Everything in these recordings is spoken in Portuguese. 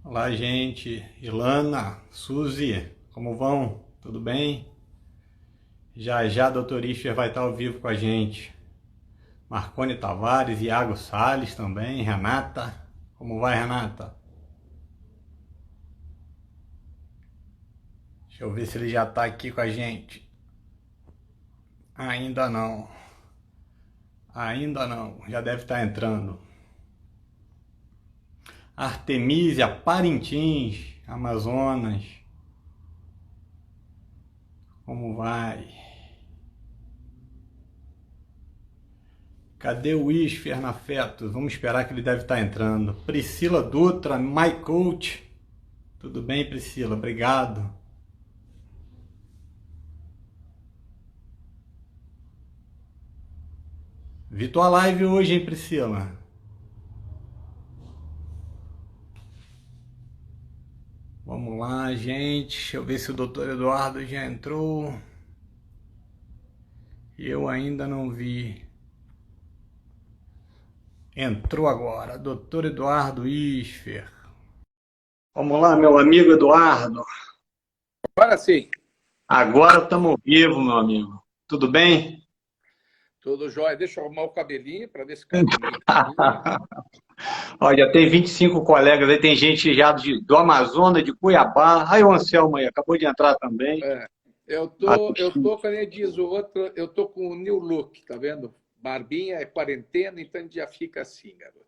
Olá, gente. Ilana, Suzy, como vão? Tudo bem? Já já a doutor Ischer vai estar ao vivo com a gente. Marcone Tavares, Iago Salles também, Renata. Como vai, Renata? Deixa eu ver se ele já está aqui com a gente. Ainda não. Ainda não. Já deve estar entrando. Artemísia, Parintins, Amazonas. Como vai? Cadê o Isfer na Fetos? Vamos esperar que ele deve estar entrando. Priscila Dutra, my coach. Tudo bem, Priscila? Obrigado. Vi tua live hoje, hein, Priscila? Vamos lá, gente. Deixa eu ver se o doutor Eduardo já entrou. Eu ainda não vi. Entrou agora. Doutor Eduardo Isfer. Vamos lá, meu amigo Eduardo. Agora sim. Agora estamos ao vivo, meu amigo. Tudo bem? Tudo jóia. Deixa eu arrumar o cabelinho para ver se cai bonito. Olha, já tem 25 colegas aí, tem gente já do Amazonas, de Cuiabá. Aí o Anselmo aí, acabou de entrar também. Como ele diz o outro, eu tô com o new look, tá vendo? Barbinha é quarentena, então a gente já fica assim, garoto.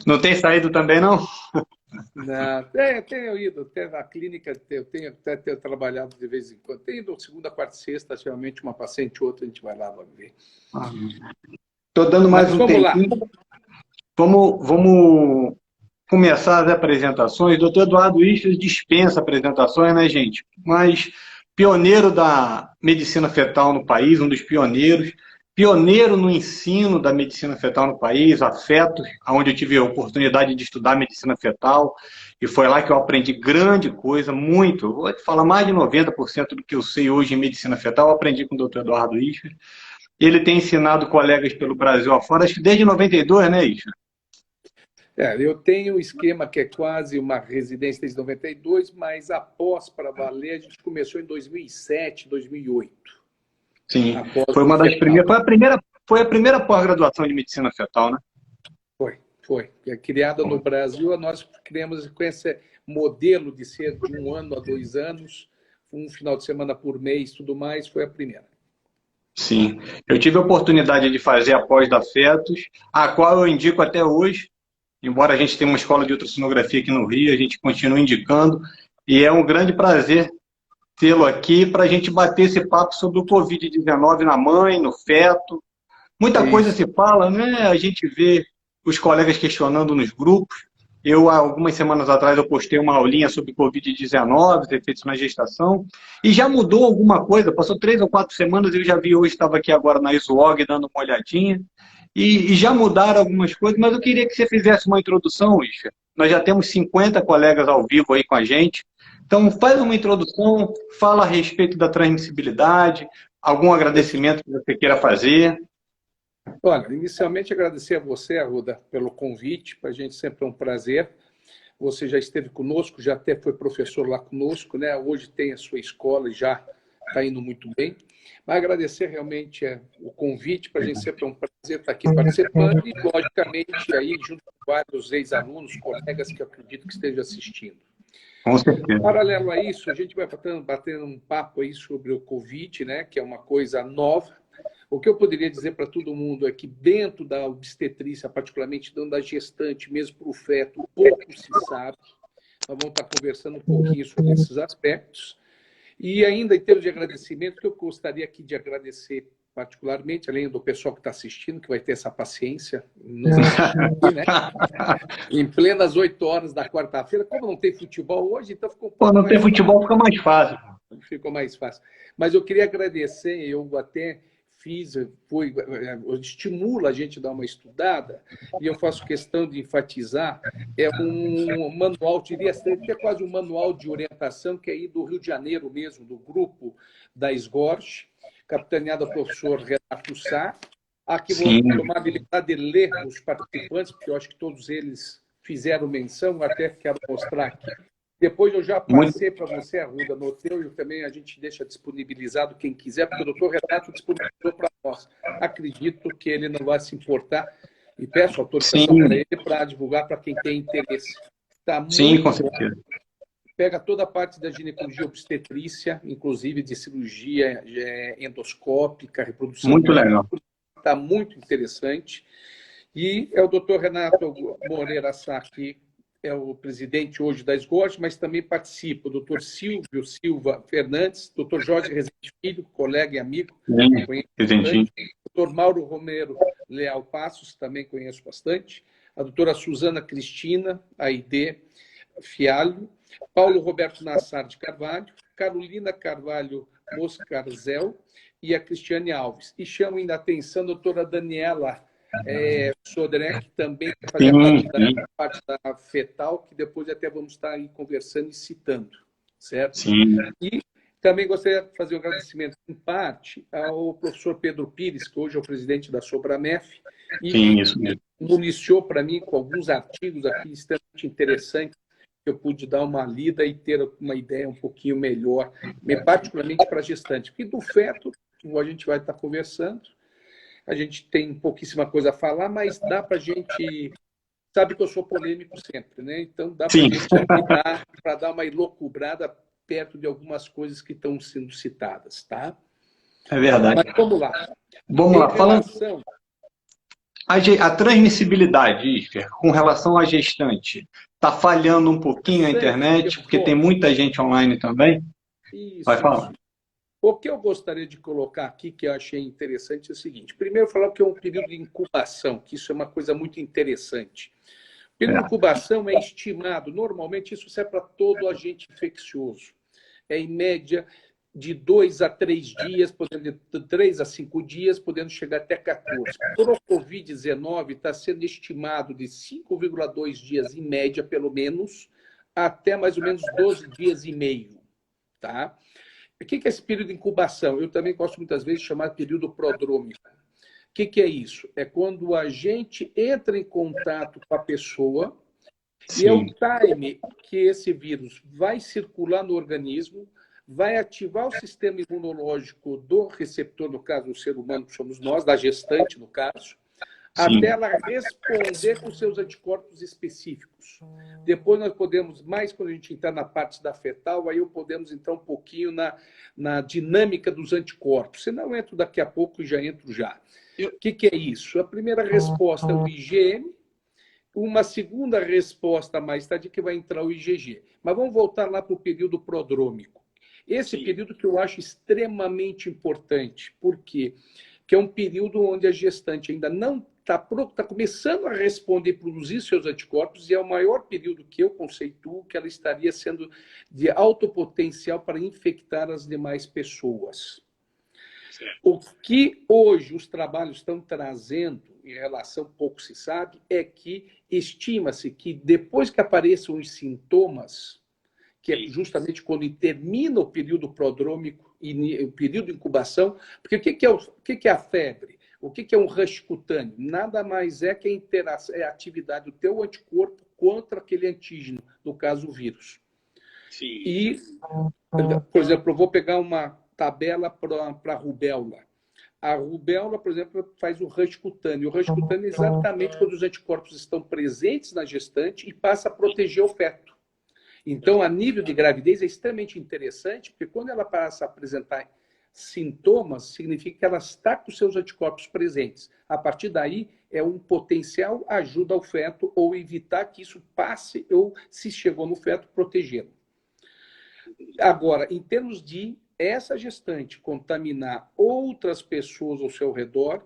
Não tem saído também, não? Não, tenho ido até na clínica, eu tenho até trabalhado de vez em quando. Tenho ido segunda, quarta e sexta, geralmente uma paciente ou outra, a gente vai lá, vamos ver. Estou dando mais Mas um vamos lá. tempinho. Vamos começar as apresentações. Doutor Eduardo Istres dispensa apresentações, né, gente? Mas pioneiro da medicina fetal no país, um dos pioneiros. Pioneiro no ensino da medicina fetal no país, a Fetos, onde eu tive a oportunidade de estudar medicina fetal, e foi lá que eu aprendi grande coisa, muito. Vou te falar, mais de 90% do que eu sei hoje em medicina fetal, eu aprendi com o doutor Eduardo Istres. Ele tem ensinado colegas pelo Brasil afora, acho que desde 92, né, Istres? Eu tenho um esquema que é quase uma residência desde 92, mas após para valer, a gente começou em 2007, 2008. Sim, Após foi o uma das fetal. primeiras, foi a primeira pós-graduação de medicina fetal, né? Foi. É criada no Brasil, nós criamos com esse modelo de ser de 1 ano a 2 anos, um final de semana por mês, tudo mais, foi a primeira. Sim, eu tive a oportunidade de fazer a pós da Fetos, a qual eu indico até hoje, embora a gente tenha uma escola de ultrassonografia aqui no Rio, a gente continua indicando, e é um grande prazer tê-lo aqui para a gente bater esse papo sobre o Covid-19 na mãe, no feto. Muita coisa Isso. se fala, né? A gente vê os colegas questionando nos grupos. Eu, há algumas semanas atrás, eu postei uma aulinha sobre Covid-19, os efeitos na gestação, e já mudou alguma coisa. Passou 3 ou 4 semanas, eu já vi hoje, estava aqui agora na ISUOG dando uma olhadinha, e já mudaram algumas coisas, mas eu queria que você fizesse uma introdução, Isha. Nós já temos 50 colegas ao vivo aí com a gente. Então, faz uma introdução, fala a respeito da transmissibilidade, algum agradecimento que você queira fazer. Olha, inicialmente agradecer a você, Arruda, pelo convite, para a gente sempre é um prazer. Você já esteve conosco, já até foi professor lá conosco, né? Hoje tem a sua escola e já está indo muito bem. Mas agradecer realmente o convite, para a gente sempre é um prazer estar aqui participando e, logicamente, aí junto com vários ex-alunos, colegas que eu acredito que estejam assistindo. Com certeza. Paralelo a isso, a gente vai batendo um papo aí sobre o Covid, né? Que é uma coisa nova. O que eu poderia dizer para todo mundo é que dentro da obstetrícia, particularmente dentro da gestante, mesmo para o feto, pouco se sabe. Nós vamos estar conversando um pouquinho sobre esses aspectos. E ainda em termos de agradecimento, que eu gostaria aqui de agradecer particularmente, além do pessoal que está assistindo, que vai ter essa paciência, nos assistir, né? Em plenas 8 horas da quarta-feira. Como não tem futebol hoje, então ficou um pouco Quando mais tem futebol fica mais fácil. Ficou mais fácil. Mas eu queria agradecer, eu até estimula a gente a dar uma estudada, e eu faço questão de enfatizar, é um manual, diria até quase um manual de orientação, que é aí do Rio de Janeiro mesmo, do grupo da SGORG, capitaneado pelo professor Renato Sá. Aqui vou tomar a habilidade de ler os participantes, porque eu acho que todos eles fizeram menção, até quero mostrar aqui. Depois eu já Muito, passei para você, Arruda, no teu, e também a gente deixa disponibilizado quem quiser, porque o doutor Renato disponibilizou para nós. Acredito que ele não vai se importar e peço autorização para sim, ele para divulgar para quem tem interesse. Está sim, com muito bom. certeza. Pega toda a parte da ginecologia obstetrícia, inclusive de cirurgia endoscópica, reprodução Muito in legal. vitro. Está muito interessante. E é o doutor Renato Moreira Sá, que é o presidente hoje da SGOT, mas também participa o doutor Silvio Silva Fernandes, doutor Jorge Rezende Filho, colega e amigo, Sim, conheço entendi. bastante, doutor Mauro Romero Leal Passos, também conheço bastante, a doutora Suzana Cristina, AID Fialho, Paulo Roberto Nassar de Carvalho, Carolina Carvalho Moscarzel e a Cristiane Alves. E chamo ainda a atenção a doutora Daniela Sodré, que também fazia Sim, sim, parte da fetal, que depois até vamos estar aí conversando e citando, certo? sim, E também gostaria de fazer um agradecimento, em parte, ao professor Pedro Pires, que hoje é o presidente da Sobramef, e que sim, isso mesmo. municiou para mim com alguns artigos aqui extremamente interessantes, que eu pude dar uma lida e ter uma ideia um pouquinho melhor, particularmente para gestante. Porque do feto, como a gente vai estar conversando, a gente tem pouquíssima coisa a falar, mas dá para a gente... Sabe que eu sou polêmico sempre, né? Então dá para a Sim, gente opinar, para dar uma elocubrada perto de algumas coisas que estão sendo citadas, tá? é verdade. Mas vamos lá. Vamos Em lá, falando relação... a transmissibilidade, Iker, com relação à gestante, está falhando um pouquinho a Interessante, internet, porque tem muita gente online também? Vai isso. falar. O que eu gostaria de colocar aqui, que eu achei interessante, é o seguinte. Primeiro, falar que é um período de incubação, que isso é uma coisa muito interessante. O período de É, incubação é estimado, normalmente isso serve para todo agente infeccioso. É em média de 2 a 3 dias, podendo de 3 a 5 dias, podendo chegar até 14. Para o Covid-19, está sendo estimado de 5,2 dias em média, pelo menos, até mais ou menos 12 dias e meio. Tá? O que é esse período de incubação? Eu também gosto muitas vezes de chamar de período prodrômico. O que é isso? É quando a gente entra em contato com a pessoa e é o sim, time que esse vírus vai circular no organismo, vai ativar o sistema imunológico do receptor, no caso, o ser humano, que somos nós, da gestante, no caso, até sim. ela responder com seus anticorpos específicos. Depois nós podemos, mais quando a gente entrar na parte da fetal, aí eu podemos entrar um pouquinho na dinâmica dos anticorpos. Se não entro daqui a pouco, já entro já. O que é isso? A primeira resposta é o IgM, uma segunda resposta mais tarde que vai entrar o IgG. Mas vamos voltar lá para o período prodrômico. Esse Sim. período que eu acho extremamente importante. Por quê? Porque é um período onde a gestante ainda não está começando a responder, produzir seus anticorpos, e é o maior período que eu conceituo que ela estaria sendo de alto potencial para infectar as demais pessoas. O que hoje os trabalhos estão trazendo, em relação, pouco se sabe, é que estima-se que depois que apareçam os sintomas, que é justamente quando termina o período prodrômico e o período de incubação, porque o que é a febre? O que é um rush cutâneo? Nada mais é que a interação, é a atividade do teu anticorpo contra aquele antígeno, no caso o vírus. Sim. E, por exemplo, eu vou pegar uma tabela para a rubéola. A rubéola, por exemplo, faz o rush cutâneo. O rush cutâneo é exatamente quando os anticorpos estão presentes na gestante e passa a proteger o feto. Então, a nível de gravidez é extremamente interessante, porque quando ela passa a apresentar sintomas, significa que ela está com seus anticorpos presentes. A partir daí, é um potencial ajuda ao feto ou evitar que isso passe ou, se chegou no feto, protegê-lo. Agora, em termos de essa gestante contaminar outras pessoas ao seu redor,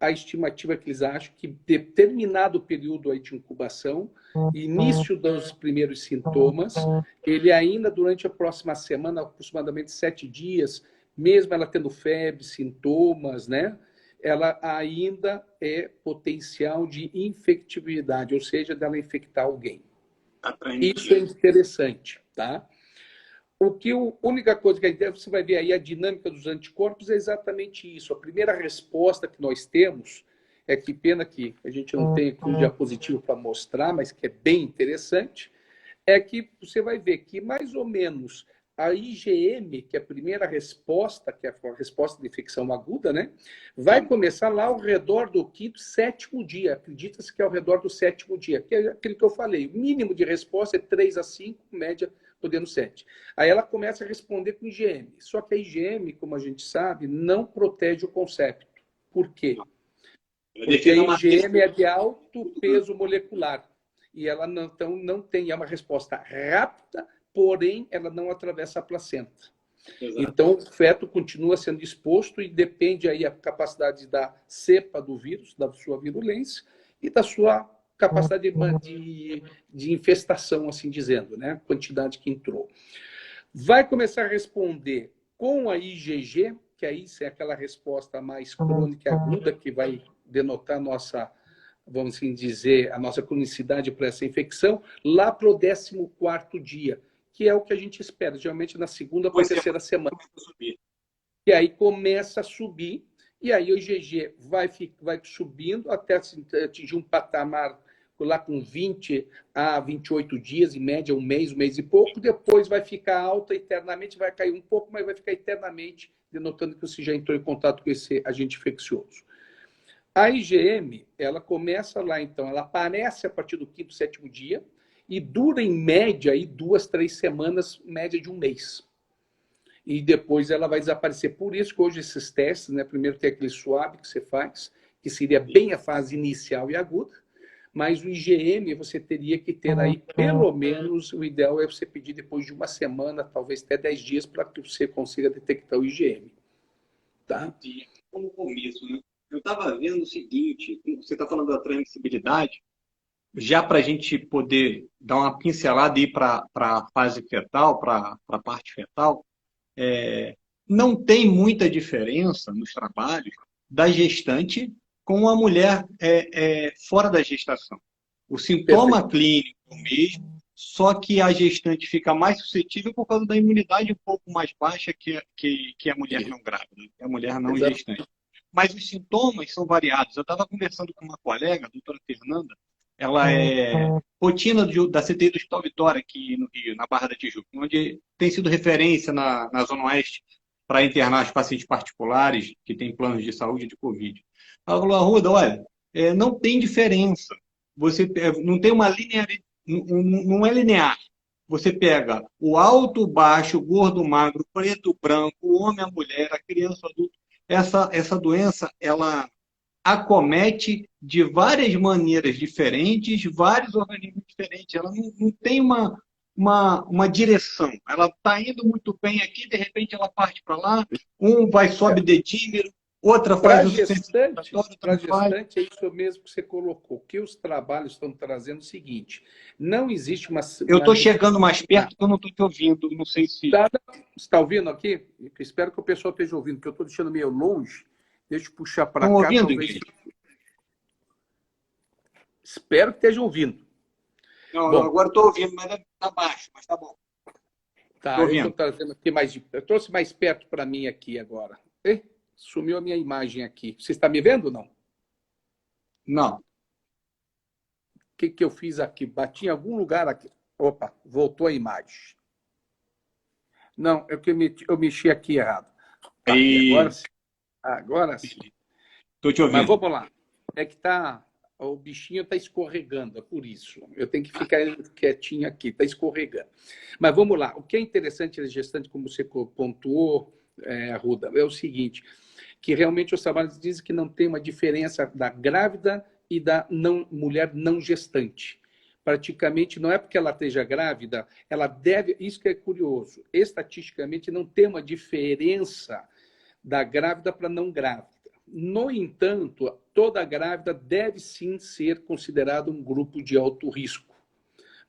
a estimativa é que eles acham que determinado período aí de incubação, início dos primeiros sintomas, ele ainda durante a próxima semana, aproximadamente 7 dias, mesmo ela tendo febre, sintomas, né? Ela ainda é potencial de infectividade, ou seja, dela infectar alguém. Isso é interessante, tá? A única coisa que você vai ver aí, a dinâmica dos anticorpos é exatamente isso. A primeira resposta que nós temos é que pena que a gente não tem aqui um diapositivo para mostrar, mas que é bem interessante, é que você vai ver que mais ou menos a IgM, que é a primeira resposta, que é a resposta de infecção aguda, né, vai começar lá ao redor do quinto, sétimo dia. Acredita-se que é ao redor do sétimo dia, que é aquilo que eu falei. O mínimo de resposta é 3 a 5, média podendo 7. Aí ela começa a responder com IgM. Só que a IgM, como a gente sabe, não protege o concepto. Por quê? Porque a IgM é de alto peso molecular. E ela não, então, não tem, é uma resposta rápida, porém ela não atravessa a placenta. Exato. Então, o feto continua sendo exposto e depende aí a capacidade da cepa do vírus, da sua virulência e da sua capacidade de infestação, assim dizendo, né? A quantidade que entrou. Vai começar a responder com a IgG, que aí é aquela resposta mais crônica e aguda que vai denotar nossa, vamos assim dizer, a nossa cronicidade para essa infecção, lá para o 14º dia, que é o que a gente espera, geralmente na segunda para a terceira semana. E aí começa a subir, e aí o IgG vai subindo até atingir um patamar lá com 20 a 28 dias, em média, um mês e pouco, depois vai ficar alta eternamente, vai cair um pouco, mas vai ficar eternamente, denotando que você já entrou em contato com esse agente infeccioso. A IgM, ela começa lá, então, ela aparece a partir do 5º, 7º dia e dura, em média, aí, 2, 3 semanas, média de um mês. E depois ela vai desaparecer. Por isso que hoje esses testes, né, primeiro tem aquele swab que você faz, que seria bem a fase inicial e aguda, mas o IgM você teria que ter aí, pelo menos, o ideal é você pedir depois de uma semana, talvez até 10 dias, para que você consiga detectar o IgM. Tá? Como começo, né? Eu estava vendo o seguinte, você está falando da transmissibilidade, já para a gente poder dar uma pincelada e ir para a fase fetal, para a parte fetal, não tem muita diferença nos trabalhos da gestante com a mulher fora da gestação. O sintoma clínico é o mesmo, só que a gestante fica mais suscetível por causa da imunidade um pouco mais baixa que a mulher não grávida, que a mulher não gestante. Mas os sintomas são variados. Eu estava conversando com uma colega, a doutora Fernanda, ela é rotina da CTI do Hospital Vitória, aqui no Rio, na Barra da Tijuca, onde tem sido referência na Zona Oeste para internar os pacientes particulares que têm planos de saúde de Covid. Ela falou, Arruda, olha, não tem diferença. Você não tem uma linearidade, não é linear. Você pega o alto, o baixo, o gordo, o magro, o preto, o branco, o homem, a mulher, a criança, o adulto. Essa doença, ela acomete de várias maneiras diferentes, vários organismos diferentes. Ela não tem uma direção. Ela está indo muito bem aqui, de repente ela parte para lá, sobe dedímero, outra faz o gestante, para gestante é isso mesmo que você colocou. Que os trabalhos estão trazendo o seguinte: não existe uma. Eu estou chegando mais perto, que eu não estou te ouvindo. Não sei se. Você está ouvindo aqui? Eu espero que o pessoal esteja ouvindo, porque eu estou deixando meio longe. Deixa eu puxar para cá. Ouvindo, talvez... Espero que estejam ouvindo. Não, bom, agora estou ouvindo, mas está baixo, mas está bom. Tá, eu estou trazendo aqui mais. Eu trouxe mais perto para mim aqui agora. Sumiu a minha imagem aqui. Você está me vendo ou não? Não. O que eu fiz aqui? Bati em algum lugar aqui. Opa, voltou a imagem. Não, eu mexi aqui errado. Agora sim. Agora sim. Estou te ouvindo. Mas vamos lá. É que o bichinho está escorregando, é por isso. Eu tenho que ficar quietinho aqui, está escorregando. Mas vamos lá. O que é interessante na gestante, como você pontuou, Arruda, é o seguinte, que realmente os trabalhos dizem que não tem uma diferença da grávida e da mulher não gestante. Praticamente, não é porque ela esteja grávida, ela deve... Isso que é curioso. Estatisticamente, não tem uma diferença da grávida para não grávida. No entanto, toda grávida deve sim ser considerada um grupo de alto risco.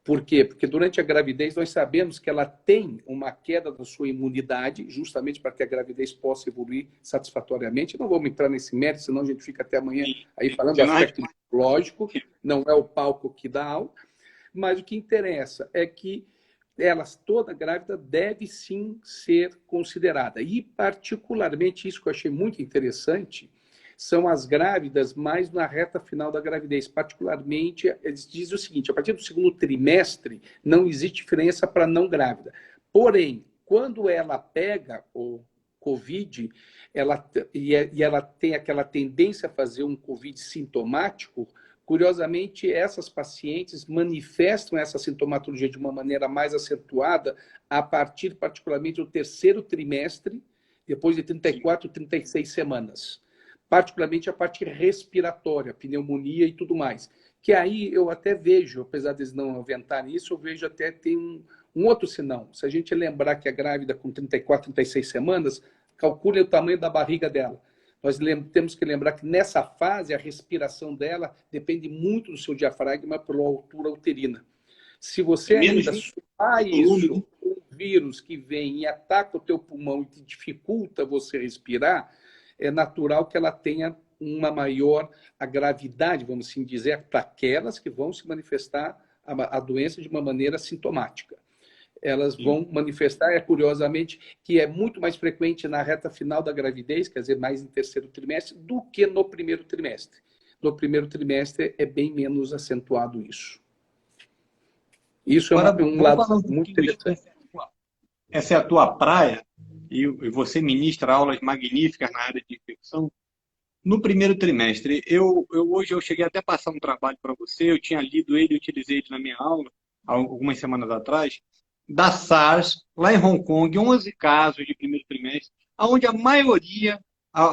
Por quê? Porque durante a gravidez nós sabemos que ela tem uma queda da sua imunidade, justamente para que a gravidez possa evoluir satisfatoriamente. Não vamos entrar nesse mérito, senão a gente fica até amanhã aí falando do aspecto lógico, não é o palco que dá aula. Mas o que interessa é que toda grávida deve sim ser considerada. E particularmente isso que eu achei muito interessante, são as grávidas mais na reta final da gravidez. Particularmente, eles dizem o seguinte, a partir do segundo trimestre, não existe diferença para não grávida. Porém, quando ela pega o Covid, ela tem aquela tendência a fazer um Covid sintomático, curiosamente, essas pacientes manifestam essa sintomatologia de uma maneira mais acentuada a partir, particularmente, do terceiro trimestre, depois de 34, 36 semanas. Particularmente a parte respiratória, pneumonia e tudo mais. Que aí eu até vejo, apesar de eles não aventarem isso, eu vejo até tem um outro sinal. Se a gente lembrar que a grávida com 34, 36 semanas, calcule o tamanho da barriga dela. Nós temos que lembrar que nessa fase a respiração dela depende muito do seu diafragma pela altura uterina. Se você ainda somar isso, um vírus que vem e ataca o teu pulmão e te dificulta você respirar, é natural que ela tenha uma maior a gravidade, vamos assim dizer, para aquelas que vão se manifestar a doença de uma maneira sintomática. Elas vão manifestar, curiosamente, que é muito mais frequente na reta final da gravidez, quer dizer, mais em terceiro trimestre, do que no primeiro trimestre. No primeiro trimestre é bem menos acentuado isso. Isso Agora, é um lado muito interessante. Essa é a tua praia, e você ministra aulas magníficas na área de infecção. No primeiro trimestre, hoje eu cheguei até a passar um trabalho para você, eu tinha lido ele e utilizei ele na minha aula, algumas semanas atrás, da SARS, lá em Hong Kong, 11 casos de primeiro trimestre, onde a maioria,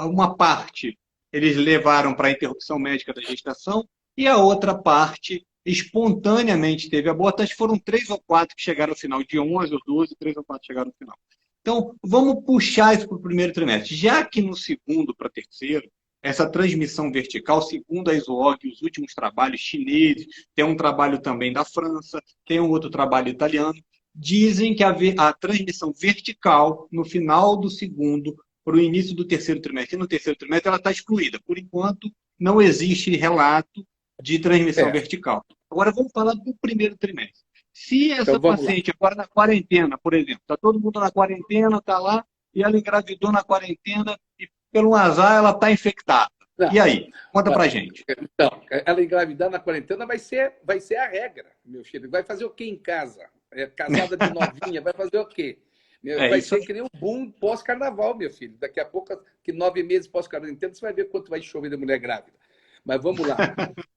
uma parte, eles levaram para a interrupção médica da gestação e a outra parte espontaneamente teve aborto. Acho que foram 3 ou 4 que chegaram ao final, de 11 ou 12, 3 ou 4 chegaram ao final. Então, vamos puxar isso para o primeiro trimestre. Já que no segundo para terceiro, essa transmissão vertical, segundo a ISOOG, os últimos trabalhos chineses, tem um trabalho também da França, tem um outro trabalho italiano, dizem que a transmissão vertical, no final do segundo para o início do terceiro trimestre, e no terceiro trimestre ela está excluída. Por enquanto, não existe relato de transmissão vertical. Agora, vamos falar do primeiro trimestre. Se essa paciente agora na quarentena, por exemplo, está todo mundo na quarentena, está lá, e ela engravidou na quarentena, e pelo azar ela está infectada. Não, e aí? Conta pra gente. Então, ela engravidar na quarentena vai ser a regra, meu filho. Vai fazer o quê em casa? Casada de novinha, vai fazer o quê? Vai ser que nem um boom pós-carnaval, meu filho. Daqui a pouco, que 9 meses pós-quarentena, você vai ver quanto vai chover de mulher grávida. Mas vamos lá.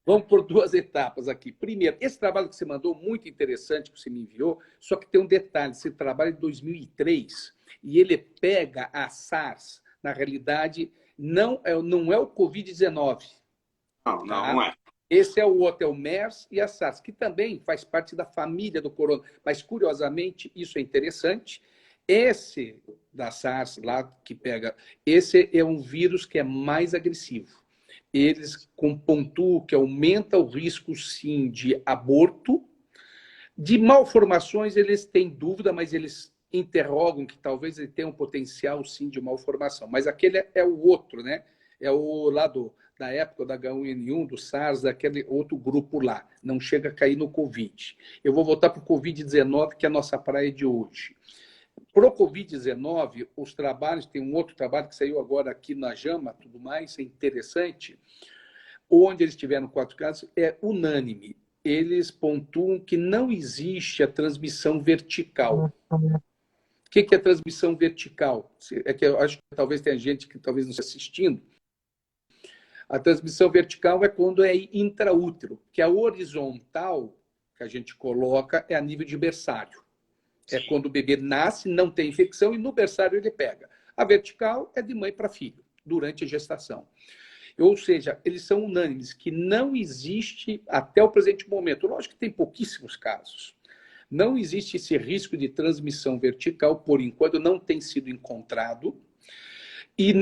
Vamos por 2 etapas aqui. Primeiro, esse trabalho que você mandou, muito interessante, que você me enviou, só que tem um detalhe. Esse trabalho é de 2003 e ele pega a SARS. Na realidade, não é o Covid-19. Não é. Esse é o outro, é o MERS e a SARS, que também faz parte da família do corona. Mas, curiosamente, isso é interessante. Esse da SARS, lá que pega, esse é um vírus que é mais agressivo. Eles pontuam que aumenta o risco, sim, de aborto. De malformações, eles têm dúvida, mas eles interrogam que talvez ele tenha um potencial, sim, de malformação. Mas aquele é o outro, né? É o lá da época da H1N1, do SARS, daquele outro grupo lá. Não chega a cair no Covid. Eu vou voltar para o Covid-19, que é a nossa praia de hoje. Para o Covid-19, os trabalhos, tem um outro trabalho que saiu agora aqui na JAMA, tudo mais, é interessante, onde eles tiveram 4 casos, é unânime. Eles pontuam que não existe a transmissão vertical. O que é transmissão vertical? É que eu acho que talvez tenha gente que talvez não esteja assistindo. A transmissão vertical é quando é intraútero, que a horizontal que a gente coloca é a nível de berçário. É quando o bebê nasce, não tem infecção e no berçário ele pega. A vertical é de mãe para filho, durante a gestação. Ou seja, eles são unânimes, que não existe, até o presente momento, lógico que tem pouquíssimos casos, não existe esse risco de transmissão vertical, por enquanto não tem sido encontrado, e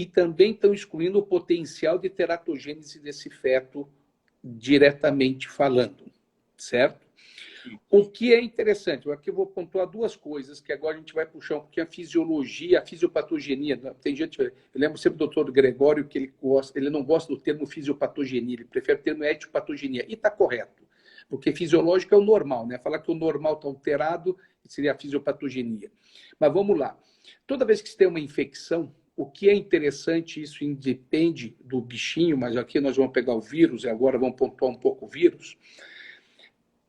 também estão excluindo o potencial de teratogênese desse feto diretamente falando, certo? O que é interessante, aqui eu vou pontuar 2 coisas, que agora a gente vai puxar um pouquinho a fisiologia, a fisiopatogenia. Tem gente, eu lembro sempre do doutor Gregório, que ele não gosta do termo fisiopatogenia, ele prefere o termo etiopatogenia, e está correto, porque fisiológico é o normal, né? Falar que o normal está alterado seria a fisiopatogenia. Mas vamos lá. Toda vez que você tem uma infecção, o que é interessante, isso independe do bichinho, mas aqui nós vamos pegar o vírus, e agora vamos pontuar um pouco o vírus,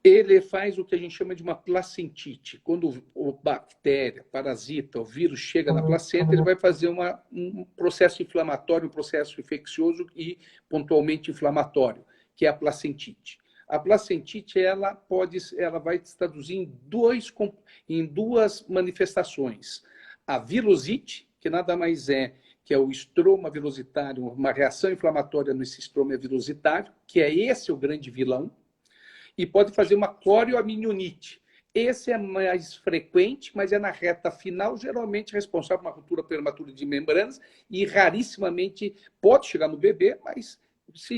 ele faz o que a gente chama de uma placentite. Quando o bactéria, parasita, o vírus chega na placenta, ele vai fazer um processo inflamatório, um processo infeccioso e pontualmente inflamatório, que é a placentite. A placentite ela vai se traduzir em duas manifestações. A virusite, que nada mais é que é o estroma virositário, uma reação inflamatória nesse estroma virositário, que é esse o grande vilão, e pode fazer uma corioamnioniite. Esse é mais frequente, mas é na reta final, geralmente responsável por uma ruptura prematura de membranas e rarissimamente pode chegar no bebê, mas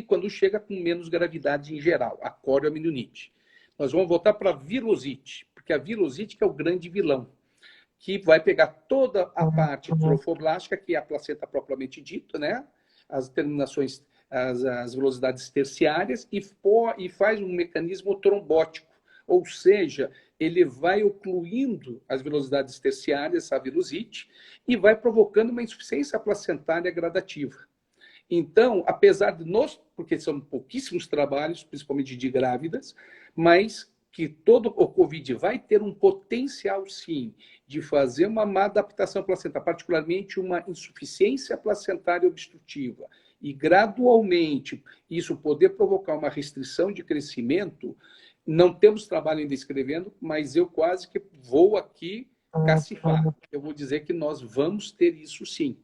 quando chega com menos gravidade em geral, a corioamnioniite. Nós vamos voltar para a virusite, porque a virusite que é o grande vilão, que vai pegar toda a parte trofoblástica, que é a placenta propriamente dita, né? As terminações, as velocidades terciárias, e faz um mecanismo trombótico, ou seja, ele vai ocluindo as velocidades terciárias, a virusite, e vai provocando uma insuficiência placentária gradativa. Então, apesar de porque são pouquíssimos trabalhos, principalmente de grávidas, mas que todo o COVID vai ter um potencial, sim, de fazer uma má adaptação placentária, particularmente uma insuficiência placentária obstrutiva, e gradualmente isso poder provocar uma restrição de crescimento. Não temos trabalho ainda escrevendo, mas eu quase que vou aqui cacifar. Eu vou dizer que nós vamos ter isso, sim.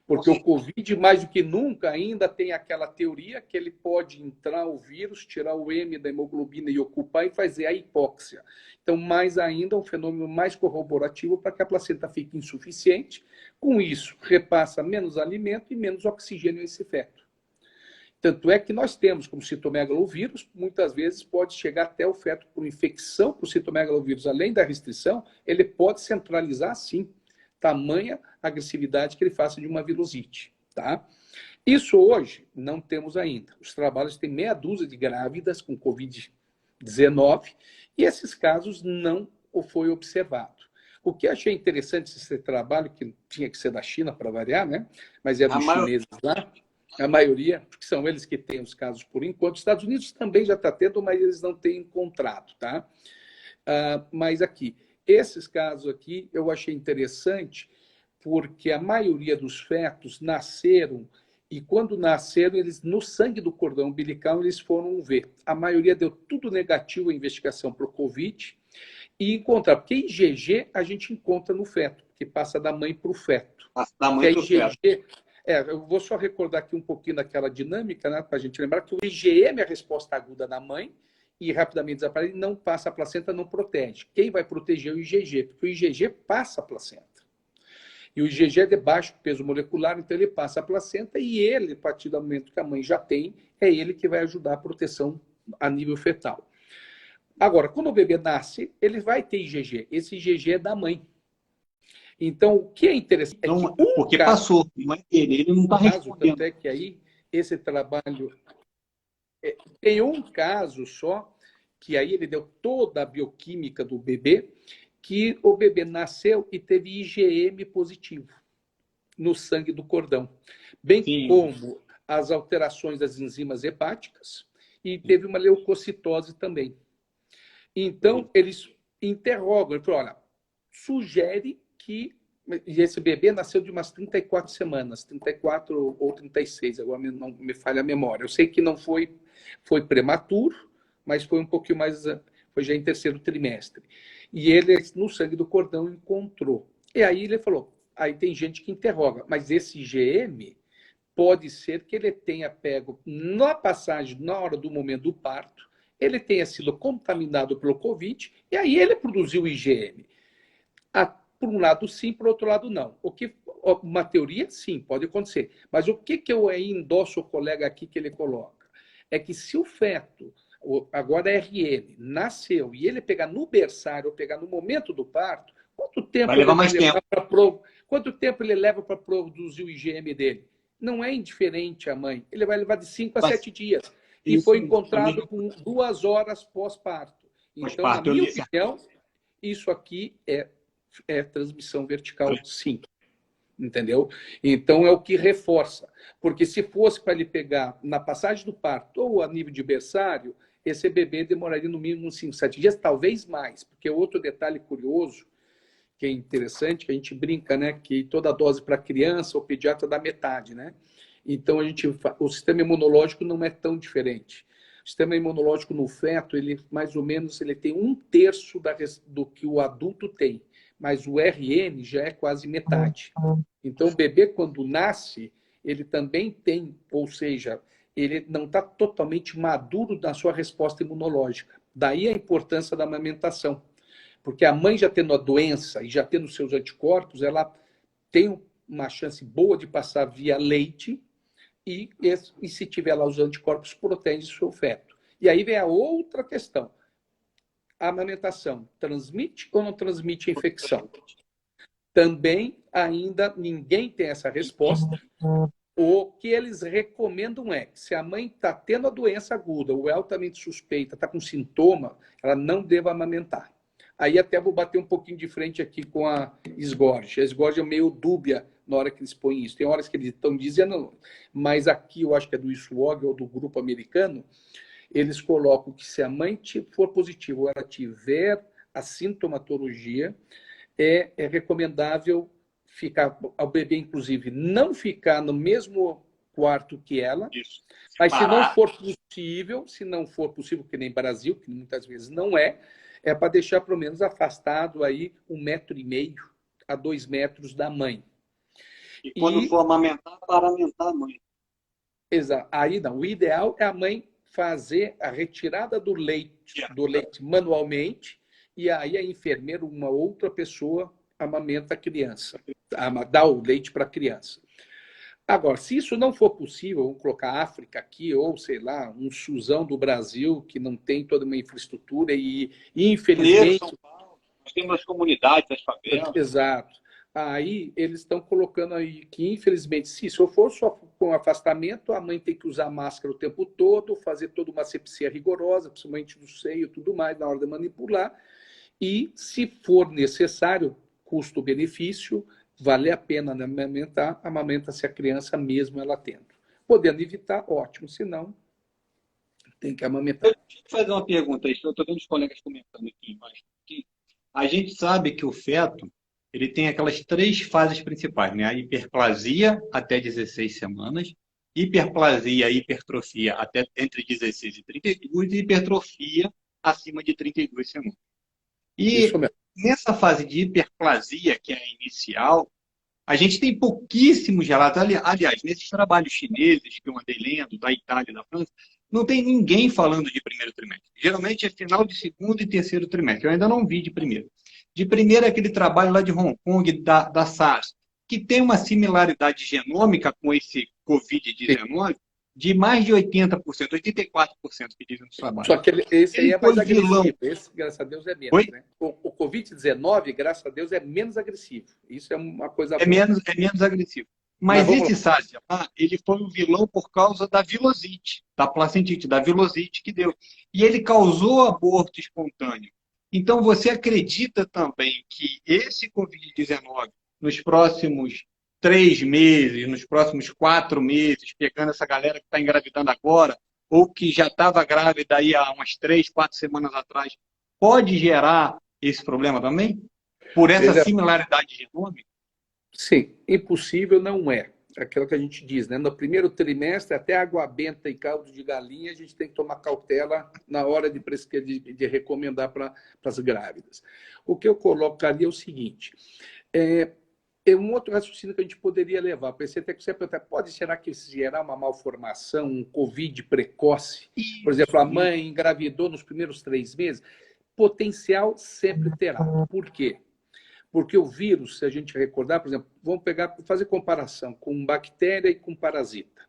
Porque o Covid, mais do que nunca, ainda tem aquela teoria que ele pode entrar o vírus, tirar o M da hemoglobina e ocupar e fazer a hipóxia. Então, mais ainda, um fenômeno mais corroborativo para que a placenta fique insuficiente. Com isso, repassa menos alimento e menos oxigênio a esse feto. Tanto é que nós temos, como citomegalovírus, muitas vezes pode chegar até o feto por infecção por citomegalovírus. Além da restrição, ele pode centralizar, sim, tamanha agressividade que ele faça de uma virusite, tá? Isso hoje não temos ainda. Os trabalhos têm meia dúzia de grávidas com Covid-19 e esses casos não foi observado. O que achei interessante esse trabalho, que tinha que ser da China para variar, né? Mas é dos chineses lá, a maioria, porque são eles que têm os casos por enquanto. Os Estados Unidos também já está tendo, mas eles não têm encontrado, tá? Mas aqui, esses casos aqui eu achei interessante porque a maioria dos fetos nasceram e quando nasceram, eles no sangue do cordão umbilical eles foram ver. A maioria deu tudo negativo a investigação para o Covid e encontrar, porque IgG a gente encontra no feto, que passa da mãe para o feto. Passa da mãe para o feto. Eu vou só recordar aqui um pouquinho daquela dinâmica, né, para a gente lembrar que o IgM é a resposta aguda da mãe, e rapidamente desaparece, não passa a placenta, não protege. Quem vai proteger é o IgG? Porque o IgG passa a placenta. E o IgG é de baixo peso molecular, então ele passa a placenta e ele, a partir do momento que a mãe já tem, é ele que vai ajudar a proteção a nível fetal. Agora, quando o bebê nasce, ele vai ter IgG. Esse IgG é da mãe. Então, o que é interessante então, é que porque passou, mas ele não está respondendo. Tanto é que aí, esse trabalho... Tem um caso só, que aí ele deu toda a bioquímica do bebê, que o bebê nasceu e teve IgM positivo no sangue do cordão, bem Sim. como as alterações das enzimas hepáticas, e teve uma leucocitose também. Então, eles interrogam, ele falou, olha, sugere que e esse bebê nasceu de umas 34 semanas, 34 ou 36, agora não me falha a memória. Eu sei que não foi prematuro, mas foi um pouquinho mais, foi já em terceiro trimestre. E ele, no sangue do cordão, encontrou. E aí ele falou, aí tem gente que interroga, mas esse IgM pode ser que ele tenha pego na passagem, na hora do momento do parto, ele tenha sido contaminado pelo Covid, e aí ele produziu IgM. Por um lado, sim, por outro lado, não. Uma teoria, sim, pode acontecer. Mas o que eu aí endosso o colega aqui que ele coloca? É que se o feto, agora é RM, nasceu e ele pegar no berçário ou pegar no momento do parto, quanto tempo ele leva para produzir o IgM dele? Não é indiferente a mãe. Ele vai levar de 5 a 7 dias. E foi encontrado com 2 horas pós-parto. Então, na minha opinião, isso aqui é transmissão vertical, sim. entendeu? Então é o que reforça. Porque se fosse para ele pegar na passagem do parto ou a nível de berçário, esse bebê demoraria no mínimo uns 5, 7 dias, talvez mais. Porque outro detalhe curioso, que é interessante, que a gente brinca, né, que toda dose para criança, o pediatra dá metade, né? Então o sistema imunológico não é tão diferente. O sistema imunológico no feto, ele mais ou menos ele tem 1/3 do que o adulto tem, mas o RN já é quase metade. Então o bebê quando nasce, ele também tem, ou seja, ele não está totalmente maduro na sua resposta imunológica. Daí a importância da amamentação. Porque a mãe já tendo a doença e já tendo seus anticorpos, ela tem uma chance boa de passar via leite e se tiver lá os anticorpos, protege o seu feto. E aí vem a outra questão. A amamentação transmite ou não transmite a infecção? Também ainda ninguém tem essa resposta. O que eles recomendam é que se a mãe está tendo a doença aguda ou é altamente suspeita, está com sintoma, ela não deva amamentar. Aí até vou bater um pouquinho de frente aqui com a esgorge. A esgorge é meio dúbia na hora que eles põem isso. Tem horas que eles estão dizendo, mas aqui eu acho que é do ISWOG ou do grupo americano, eles colocam que se a mãe for positiva ou ela tiver a sintomatologia, é recomendável ficar, ao bebê, inclusive, não ficar no mesmo quarto que ela, Isso. mas se não for possível, que nem Brasil, que muitas vezes não é para deixar pelo menos afastado aí 1,5 m a 2 metros da mãe. E quando for amamentar, paramentar a mãe. Exato. Aí não, o ideal é a mãe fazer a retirada do leite manualmente, e aí a enfermeira, uma outra pessoa, amamenta a criança, dá o leite para a criança. Agora, se isso não for possível, vamos colocar África aqui, ou sei lá, um Suzão do Brasil, que não tem toda uma infraestrutura e infelizmente... São Paulo, nós temos as comunidades, as favelas. Exato. Aí eles estão colocando aí que, infelizmente, se eu for só com afastamento, a mãe tem que usar máscara o tempo todo, fazer toda uma asepsia rigorosa, principalmente do seio e tudo mais, na hora de manipular. E, se for necessário, custo-benefício, vale a pena amamentar, amamenta-se a criança mesmo ela tendo. Podendo evitar, ótimo, se não, tem que amamentar. Deixa eu fazer uma pergunta aí, eu estou vendo os colegas comentando aqui embaixo. A gente sabe que o feto ele tem aquelas 3 fases principais, né? A hiperplasia até 16 semanas, hiperplasia e hipertrofia até entre 16 e 32 e hipertrofia acima de 32 semanas. E nessa fase de hiperplasia, que é a inicial, a gente tem pouquíssimos relatos. Aliás, nesses trabalhos chineses que eu andei lendo, da Itália e da França, não tem ninguém falando de primeiro trimestre. Geralmente é final de segundo e terceiro trimestre. Eu ainda não vi de primeiro. De primeiro é aquele trabalho lá de Hong Kong, da SARS, que tem uma similaridade genômica com esse Covid-19 de mais de 80%, 84% que dizem nos trabalhos. Só que esse aí é mais agressivo. Vilão. Esse, graças a Deus, é menos. Né? O Covid-19, graças a Deus, é menos agressivo. Isso é uma coisa boa. É menos agressivo. Mas esse SARS, ele foi um vilão por causa da vilosite, da placentite, da vilosite que deu. E ele causou aborto espontâneo. Então, você acredita também que esse Covid-19, nos próximos 3 meses, nos próximos 4 meses, pegando essa galera que está engravidando agora, ou que já estava grávida aí há umas 3, 4 semanas atrás, pode gerar esse problema também? Por essa similaridade genômica? Sim, impossível não é. Aquilo que a gente diz, né? No primeiro trimestre, até água benta e caldo de galinha, a gente tem que tomar cautela na hora de recomendar para as grávidas. O que eu colocaria é o seguinte: é um outro raciocínio que a gente poderia levar. Pensei até que você pode, será que isso gerar uma malformação, um Covid precoce? Por exemplo, a mãe engravidou nos primeiros 3 meses? Potencial sempre terá. Por quê? Porque o vírus, se a gente recordar, por exemplo, vamos fazer comparação com bactéria e com parasita.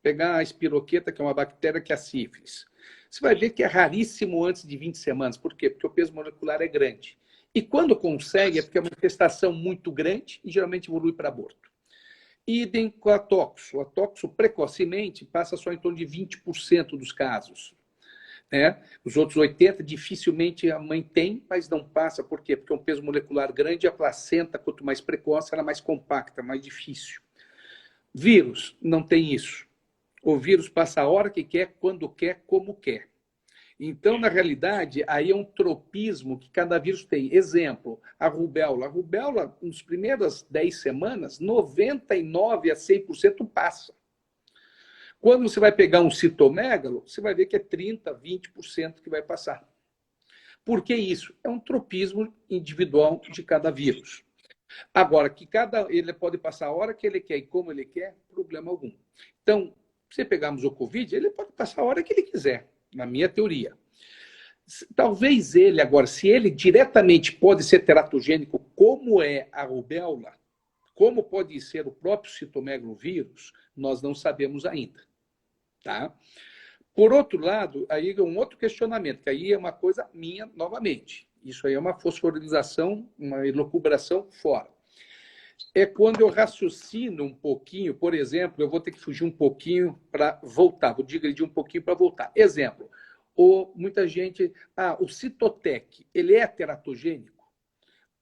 Pegar a espiroqueta, que é uma bactéria que é a sífilis. Você vai ver que é raríssimo antes de 20 semanas. Por quê? Porque o peso molecular é grande. E quando consegue, é porque é uma infestação muito grande e geralmente evolui para aborto. Idem com a toxo. A toxo, precocemente, passa só em torno de 20% dos casos. né? Os outros 80, dificilmente a mãe tem, mas não passa. Por quê? Porque é um peso molecular grande e a placenta, quanto mais precoce, ela é mais compacta, mais difícil. Vírus, não tem isso. O vírus passa a hora que quer, quando quer, como quer. Então, na realidade, aí é um tropismo que cada vírus tem. Exemplo, a rubéola. A rubéola, nas primeiras 10 semanas, 99% a 100% passa. Quando você vai pegar um citomegalo, você vai ver que é 30%, 20% que vai passar. Por que isso? É um tropismo individual de cada vírus. Agora, que ele pode passar a hora que ele quer e como ele quer, problema algum. Então, se pegarmos o Covid, ele pode passar a hora que ele quiser, na minha teoria. Talvez ele, agora, se ele diretamente pode ser teratogênico, como é a rubéola, como pode ser o próprio citomegalovírus, nós não sabemos ainda. Tá? Por outro lado, aí é um outro questionamento, que aí é uma coisa minha novamente. Isso aí é uma fosforilização, uma elucubração fora. É quando eu raciocino um pouquinho, por exemplo, eu vou ter que fugir um pouquinho para voltar, vou digredir um pouquinho para voltar. Exemplo, muita gente, o Citotec, ele é teratogênico?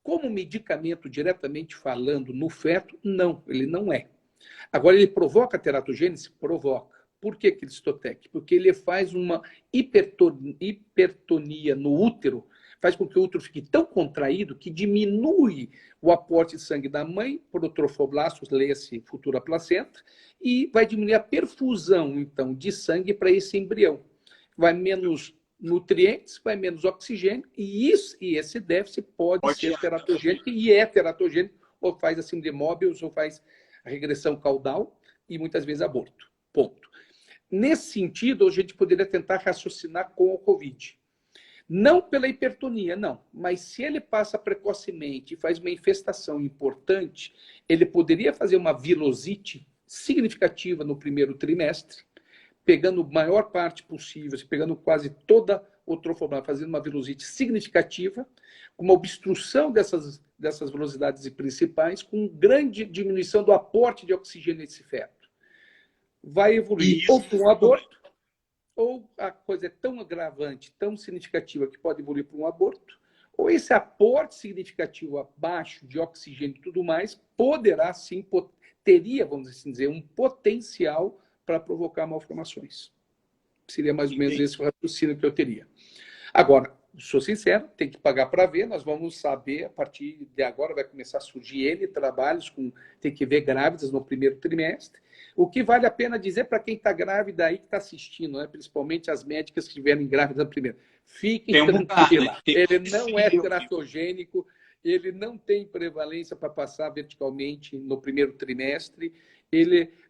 Como medicamento, diretamente falando, no feto, não, ele não é. Agora, ele provoca teratogênese? Provoca. Por que aquele Citotec? Porque ele faz uma hipertonia no útero, faz com que o útero fique tão contraído que diminui o aporte de sangue da mãe por o trofoblasto, leia-se futura placenta, e vai diminuir a perfusão, então, de sangue para esse embrião. Vai menos nutrientes, vai menos oxigênio, e esse déficit pode ser teratogênico, e é teratogênico, ou faz a síndrome de Moebius, ou faz a regressão caudal, e muitas vezes aborto. Ponto. Nesse sentido, a gente poderia tentar raciocinar com o Covid. Não pela hipertonia, não. Mas se ele passa precocemente e faz uma infestação importante, ele poderia fazer uma virosite significativa no primeiro trimestre, pegando a maior parte possível, pegando quase toda o trofoblasto, fazendo uma virosite significativa, com uma obstrução dessas velocidades principais, com grande diminuição do aporte de oxigênio nesse feto. Vai evoluir ou para um aborto, ou a coisa é tão agravante, tão significativa que pode evoluir para um aborto, ou esse aporte significativo abaixo de oxigênio e tudo mais poderá sim, teria, vamos assim dizer, um potencial para provocar malformações. Seria mais ou menos esse o raciocínio que eu teria. Agora, sou sincero, tem que pagar para ver, nós vamos saber, a partir de agora vai começar a surgir trabalhos tem que ver grávidas no primeiro trimestre. O que vale a pena dizer para quem está grávida aí, que está assistindo, né? Principalmente as médicas que estiverem grávidas no primeiro. Fiquem tranquilas, ele não é teratogênico, ele não tem prevalência para passar verticalmente no primeiro trimestre.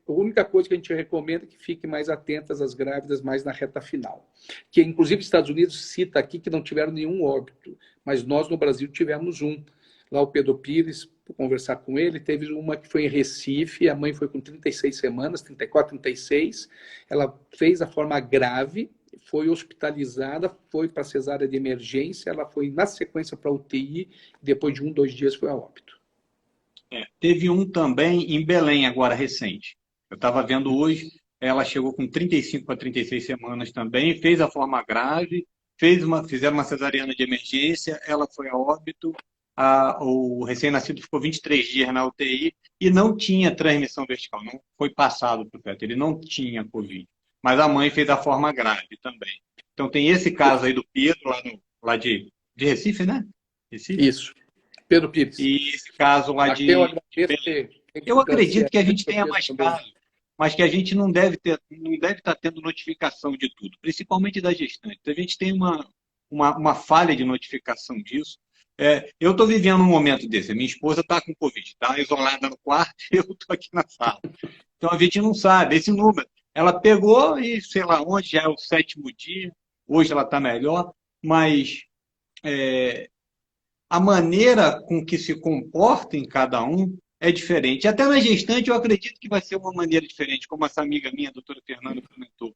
A única coisa que a gente recomenda é que fiquem mais atentas às grávidas mais na reta final. Que, inclusive, os Estados Unidos cita aqui que não tiveram nenhum óbito, mas nós no Brasil tivemos um. Lá o Pedro Pires, por conversar com ele, teve uma que foi em Recife, a mãe foi com 36 semanas, 34, 36, ela fez a forma grave, foi hospitalizada, foi para cesárea de emergência, ela foi na sequência para UTI, depois de 1, 2 dias foi a óbito. Teve um também em Belém, agora recente. Eu estava vendo hoje, ela chegou com 35 para 36 semanas também, fez a forma grave, fizeram uma cesariana de emergência, ela foi a óbito, o recém-nascido ficou 23 dias na UTI e não tinha transmissão vertical, não foi passado para o feto, ele não tinha Covid. Mas a mãe fez a forma grave também. Então tem esse caso aí do Pedro, lá de Recife, né? Recife? Isso. Pedro Pires. E esse caso lá de... Eu acredito que a gente tenha mais casos, mas que a gente não deve estar tendo notificação de tudo, principalmente da gestante. A gente tem uma falha de notificação disso. Eu estou vivendo um momento desse. Minha esposa está com Covid, está isolada no quarto e eu estou aqui na sala. Então a gente não sabe esse número. Ela pegou e sei lá onde, já é o 7º dia, hoje ela está melhor, mas a maneira com que se comporta em cada um é diferente. Até na gestante eu acredito que vai ser uma maneira diferente, como essa amiga minha, a doutora Fernanda, comentou.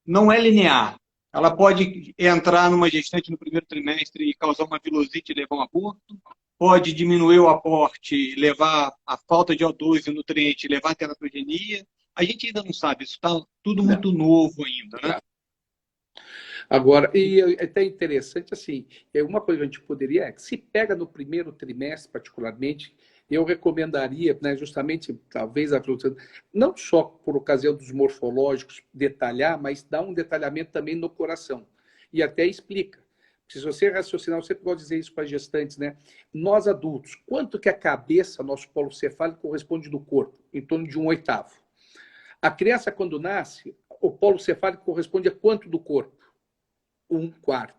Não é linear. Ela pode entrar numa gestante no primeiro trimestre e causar uma vilosite e levar um aborto, pode diminuir o aporte, levar a falta de O2 e nutriente, levar a teratogenia. A gente ainda não sabe, isso está tudo muito novo ainda, né? Agora, e é até interessante, assim, uma coisa que a gente poderia é que se pega no primeiro trimestre, particularmente, eu recomendaria, né, justamente, talvez, não só por ocasião dos morfológicos, detalhar, mas dar um detalhamento também no coração. E até explica. Se você raciocinar, eu sempre gosto de dizer isso para gestantes, né? Nós adultos, quanto que a cabeça, nosso polo cefálico, corresponde do corpo? Em torno de 1/8. A criança, quando nasce, o polo cefálico corresponde a quanto do corpo? 1/4.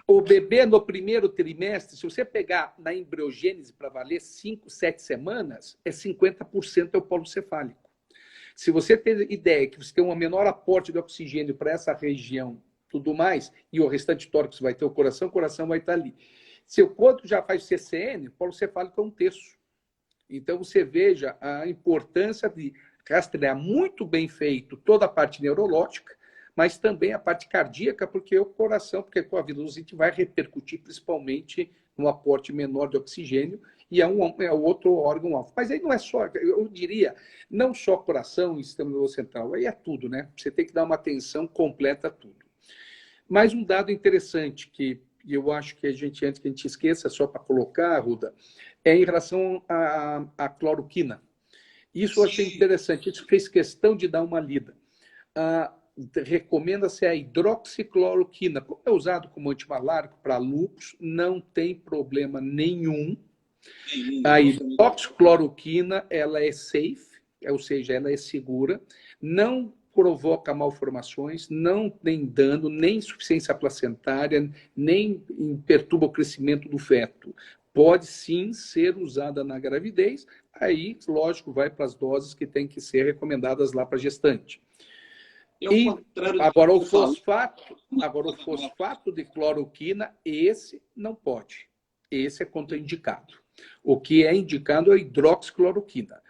O bebê, no primeiro trimestre, se você pegar na embriogênese para valer 5, 7 semanas, é 50% é o polo cefálico. Se você tem ideia que você tem um menor aporte de oxigênio para essa região, tudo mais, e o restante tórax vai ter o coração vai estar ali. Se o corpo já faz CCN, o polo cefálico é 1/3. Então, você veja a importância de rastrear muito bem feito toda a parte neurológica, mas também a parte cardíaca, porque o coração, porque com a velocite vai repercutir principalmente no aporte menor de oxigênio, e é o outro órgão alvo. Mas aí não é só, eu diria, não só coração e sistema nervoso central, aí é tudo, né? Você tem que dar uma atenção completa a tudo. Mais um dado interessante que eu acho que antes que a gente esqueça, só para colocar, Ruda, é em relação à cloroquina. Isso eu achei interessante, isso fez questão de dar uma lida. Recomenda-se a hidroxicloroquina, como é usado como antimalárico para lúpus, não tem problema nenhum. A hidroxicloroquina, ela é safe, ou seja, ela é segura, não provoca malformações, não tem dano, nem insuficiência placentária, nem perturba o crescimento do feto. Pode sim ser usada na gravidez, aí, lógico, vai para as doses que têm que ser recomendadas lá para a gestante. E agora o fosfato de cloroquina, esse não pode. Esse é contraindicado. O que é indicado é a hidroxicloroquina.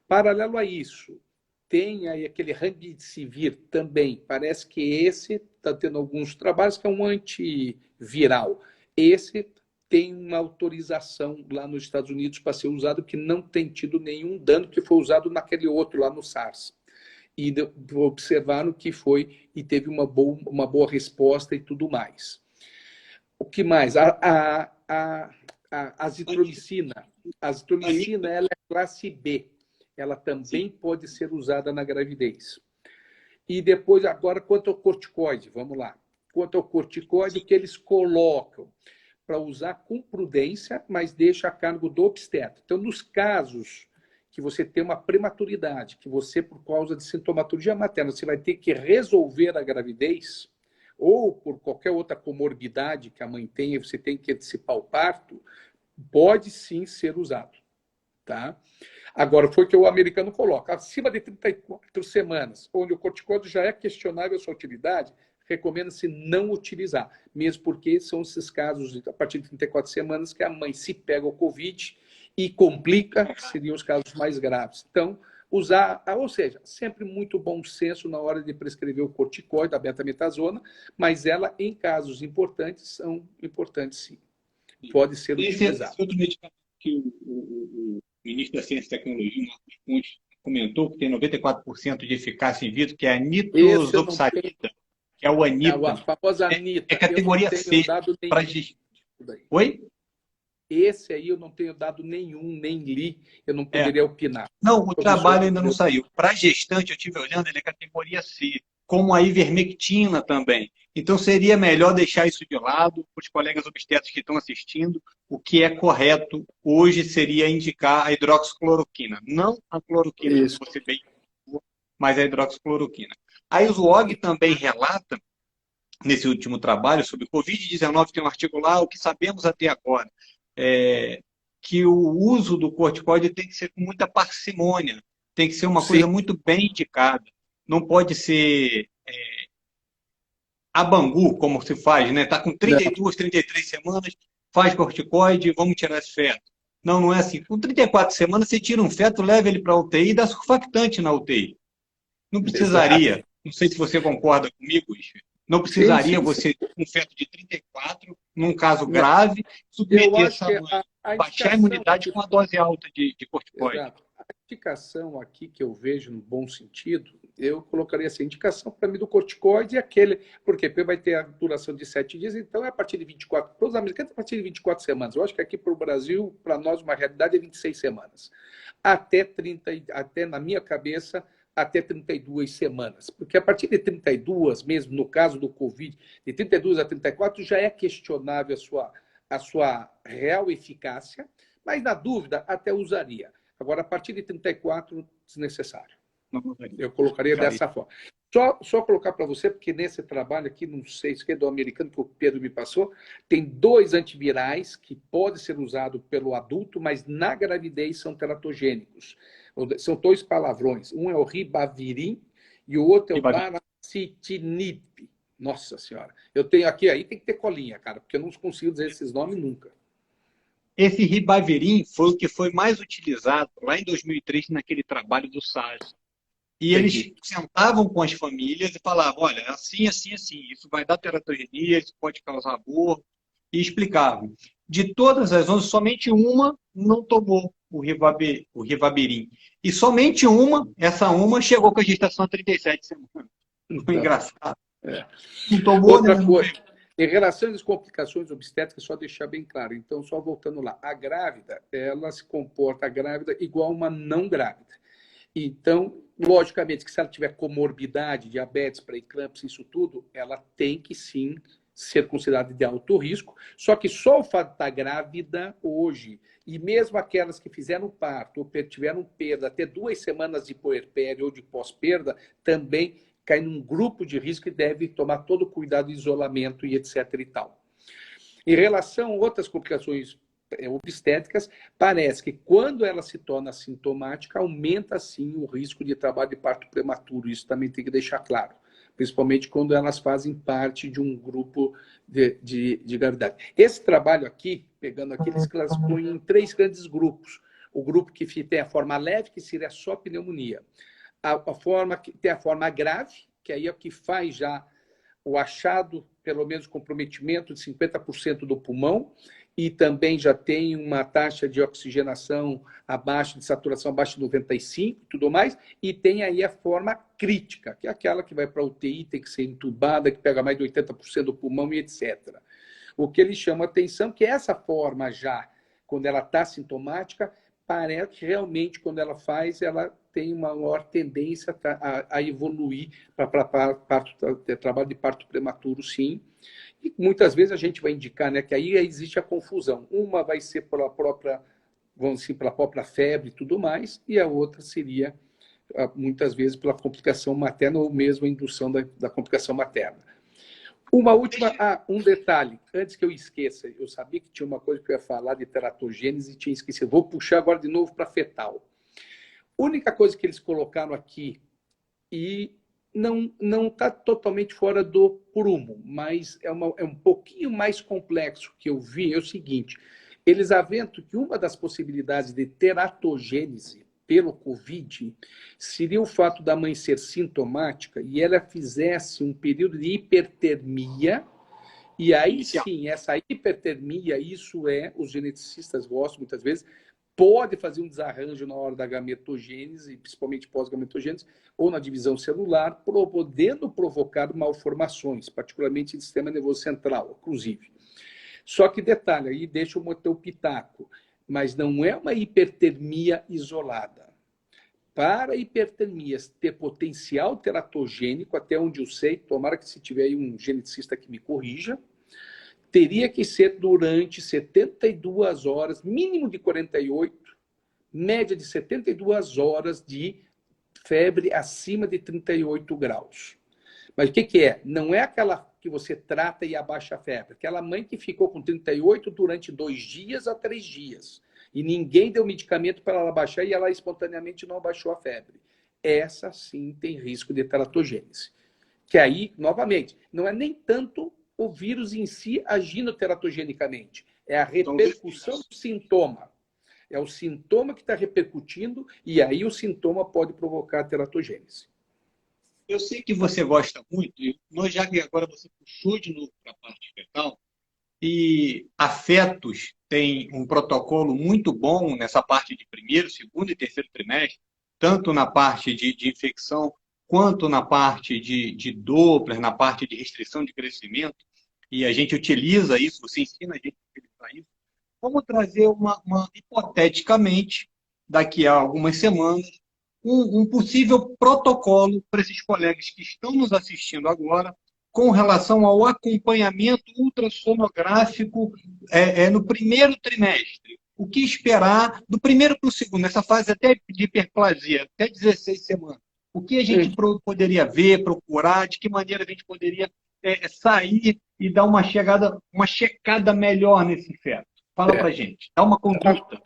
Paralelo a isso, tem aí aquele Remdesivir também. Parece que esse está tendo alguns trabalhos que é um antiviral. Esse tem uma autorização lá nos Estados Unidos para ser usado, que não tem tido nenhum dano, que foi usado naquele outro lá no SARS. E observaram que foi e teve uma boa resposta e tudo mais. O que mais? A azitromicina. A azitromicina, ela é classe B. Ela também pode ser usada na gravidez. E depois, agora, quanto ao corticoide, vamos lá. Quanto ao corticoide, o que eles colocam? Para usar com prudência, mas deixa a cargo do obstetra. Então, nos casos que você tem uma prematuridade, que você, por causa de sintomatologia materna, você vai ter que resolver a gravidez, ou por qualquer outra comorbidade que a mãe tenha, você tem que antecipar o parto, pode sim ser usado. Tá? Agora, foi o que o americano coloca, acima de 34 semanas, onde o corticoide já é questionável a sua utilidade, recomenda-se não utilizar, mesmo porque são esses casos, a partir de 34 semanas, que a mãe se pega o Covid e complica, seriam os casos mais graves. Então, usar, ou seja, sempre muito bom senso na hora de prescrever o corticoide, a betametasona, mas ela, em casos importantes, são importantes sim. Pode ser utilizado. Esse outro medicamento que o ministro da Ciência e Tecnologia, Marcos Pontes, comentou, que tem 94% de eficácia in vitro, que é a nitazoxanida, que é o Anita. A famosa Anita. É categoria C. Para Oi? Esse aí eu não tenho dado nenhum, nem li, eu não poderia opinar. Não, o trabalho ainda não saiu. Para gestante, eu estive olhando, ele é categoria C, como a ivermectina também. Então, seria melhor deixar isso de lado, para os colegas obstetras que estão assistindo, o que é correto hoje seria indicar a hidroxicloroquina. Não a cloroquina, que você bem falou, mas a hidroxicloroquina. A ISOG também relata, nesse último trabalho sobre Covid-19, tem um artigo lá, o que sabemos até agora, que o uso do corticoide tem que ser com muita parcimônia, tem que ser uma coisa muito bem indicada. Não pode ser a Bangu, como se faz, né? Está com 32, 33 semanas, faz corticoide, vamos tirar esse feto. Não, não é assim. Com 34 semanas, você tira um feto, leva ele para a UTI e dá surfactante na UTI. Não precisaria, não sei se você concorda comigo, Isher. Não precisaria você, um feto de 34, num caso grave, submeter essa mãe, baixar a imunidade com uma dose alta de corticoide. Exato. A indicação aqui que eu vejo no bom sentido eu colocaria essa indicação para mim do corticoide e aquele, porque vai ter a duração de 7 dias, então é a partir de 24, para os americanos é a partir de 24 semanas. Eu acho que aqui para o Brasil, para nós, uma realidade é 26 semanas. Até 30, até na minha cabeça, até 32 semanas. Porque a partir de 32, mesmo no caso do Covid, de 32 a 34, já é questionável a sua real eficácia, mas na dúvida até usaria. Agora, a partir de 34, desnecessário. Eu colocaria dessa forma. Só colocar para você, porque nesse trabalho aqui, não sei se é do americano, que o Pedro me passou, tem 2 antivirais que podem ser usados pelo adulto, mas na gravidez são teratogênicos. São 2 palavrões. Um é o ribavirin e o outro é o baricitinib. Nossa Senhora. Eu tenho aqui, aí tem que ter colinha, cara, porque eu não consigo dizer esses nomes nunca. Esse ribavirin foi o que foi mais utilizado lá em 2003 naquele trabalho do SARS. E eles sentavam com as famílias e falavam, olha, assim, assim, assim, isso vai dar teratogenia, isso pode causar aborto, e explicavam. De todas as 11, somente uma não tomou o ribavirin. E somente essa uma, chegou com a gestação a 37 semanas. Foi engraçado. Não tomou, outra né? coisa, em relação às complicações obstétricas, só deixar bem claro, então, só voltando lá, a grávida, ela se comporta, a grávida, igual uma não grávida. Então, logicamente, que se ela tiver comorbidade, diabetes, pré-eclâmpsia, isso tudo, ela tem que sim ser considerada de alto risco. Só que só o fato de estar grávida hoje, e mesmo aquelas que fizeram parto ou tiveram perda até 2 semanas de puerpério ou de pós-perda, também cai num grupo de risco e deve tomar todo o cuidado de isolamento e etc. e tal. Em relação a outras complicações obstétricas, parece que quando ela se torna sintomática, aumenta sim o risco de trabalho de parto prematuro. Isso também tem que deixar claro, principalmente quando elas fazem parte de um grupo de gravidade. Esse trabalho aqui, pegando aqui, eles classificam em 3 grandes grupos. O grupo que tem a forma leve, que seria só pneumonia. A forma que tem a forma grave, que aí é o que faz já o achado, pelo menos comprometimento de 50% do pulmão, e também já tem uma taxa de oxigenação abaixo, de saturação abaixo de 95 e tudo mais, e tem aí a forma crítica, que é aquela que vai para a UTI, tem que ser entubada, que pega mais de 80% do pulmão e etc. O que ele chama atenção é que essa forma já, quando ela está sintomática, parece que realmente, quando ela faz, ela tem uma maior tendência a evoluir para trabalho de parto prematuro, sim. E muitas vezes a gente vai indicar, né, que aí existe a confusão. Uma vai ser pela própria, vamos dizer, pela própria febre e tudo mais, e a outra seria, muitas vezes, pela complicação materna ou mesmo a indução da complicação materna. Uma última, um detalhe, antes que eu esqueça, eu sabia que tinha uma coisa que eu ia falar de teratogênese e tinha esquecido. Vou puxar agora de novo para fetal. A única coisa que eles colocaram aqui, e não está totalmente fora do prumo, mas é um pouquinho mais complexo que eu vi, é o seguinte, eles aventam que uma das possibilidades de teratogênese pelo Covid seria o fato da mãe ser sintomática e ela fizesse um período de hipertermia, e aí sim, essa hipertermia, isso os geneticistas gostam muitas vezes, pode fazer um desarranjo na hora da gametogênese, principalmente pós-gametogênese, ou na divisão celular, podendo provocar malformações, particularmente no sistema nervoso central, inclusive. Só que detalhe, aí deixa eu botar o pitaco, mas não é uma hipertermia isolada. Para hipertermias ter potencial teratogênico, até onde eu sei, tomara que se tiver aí um geneticista que me corrija, teria que ser durante 72 horas, mínimo de 48, média de 72 horas de febre acima de 38 graus. Mas o que é? Não é aquela que você trata e abaixa a febre. Aquela mãe que ficou com 38 durante 2 dias a 3 dias. E ninguém deu medicamento para ela baixar e ela espontaneamente não abaixou a febre. Essa sim tem risco de teratogênese. Que aí, novamente, não é nem tanto o vírus em si agindo teratogenicamente. É a repercussão do sintoma. É o sintoma que está repercutindo e aí o sintoma pode provocar teratogênese. Eu sei que você gosta muito, e nós já que agora você puxou de novo para a parte fetal, e a Fetus tem um protocolo muito bom nessa parte de primeiro, segundo e terceiro trimestre, tanto na parte de infecção quanto na parte de Doppler, na parte de restrição de crescimento, e a gente utiliza isso, você ensina a gente a utilizar isso. Vamos trazer hipoteticamente, daqui a algumas semanas, um possível protocolo para esses colegas que estão nos assistindo agora, com relação ao acompanhamento ultrassonográfico no primeiro trimestre. O que esperar do primeiro para o segundo, nessa fase até de hiperplasia, até 16 semanas. O que a gente poderia ver, procurar, de que maneira a gente poderia sair e dar uma checada melhor nesse feto. Fala para a gente, dá uma conduta.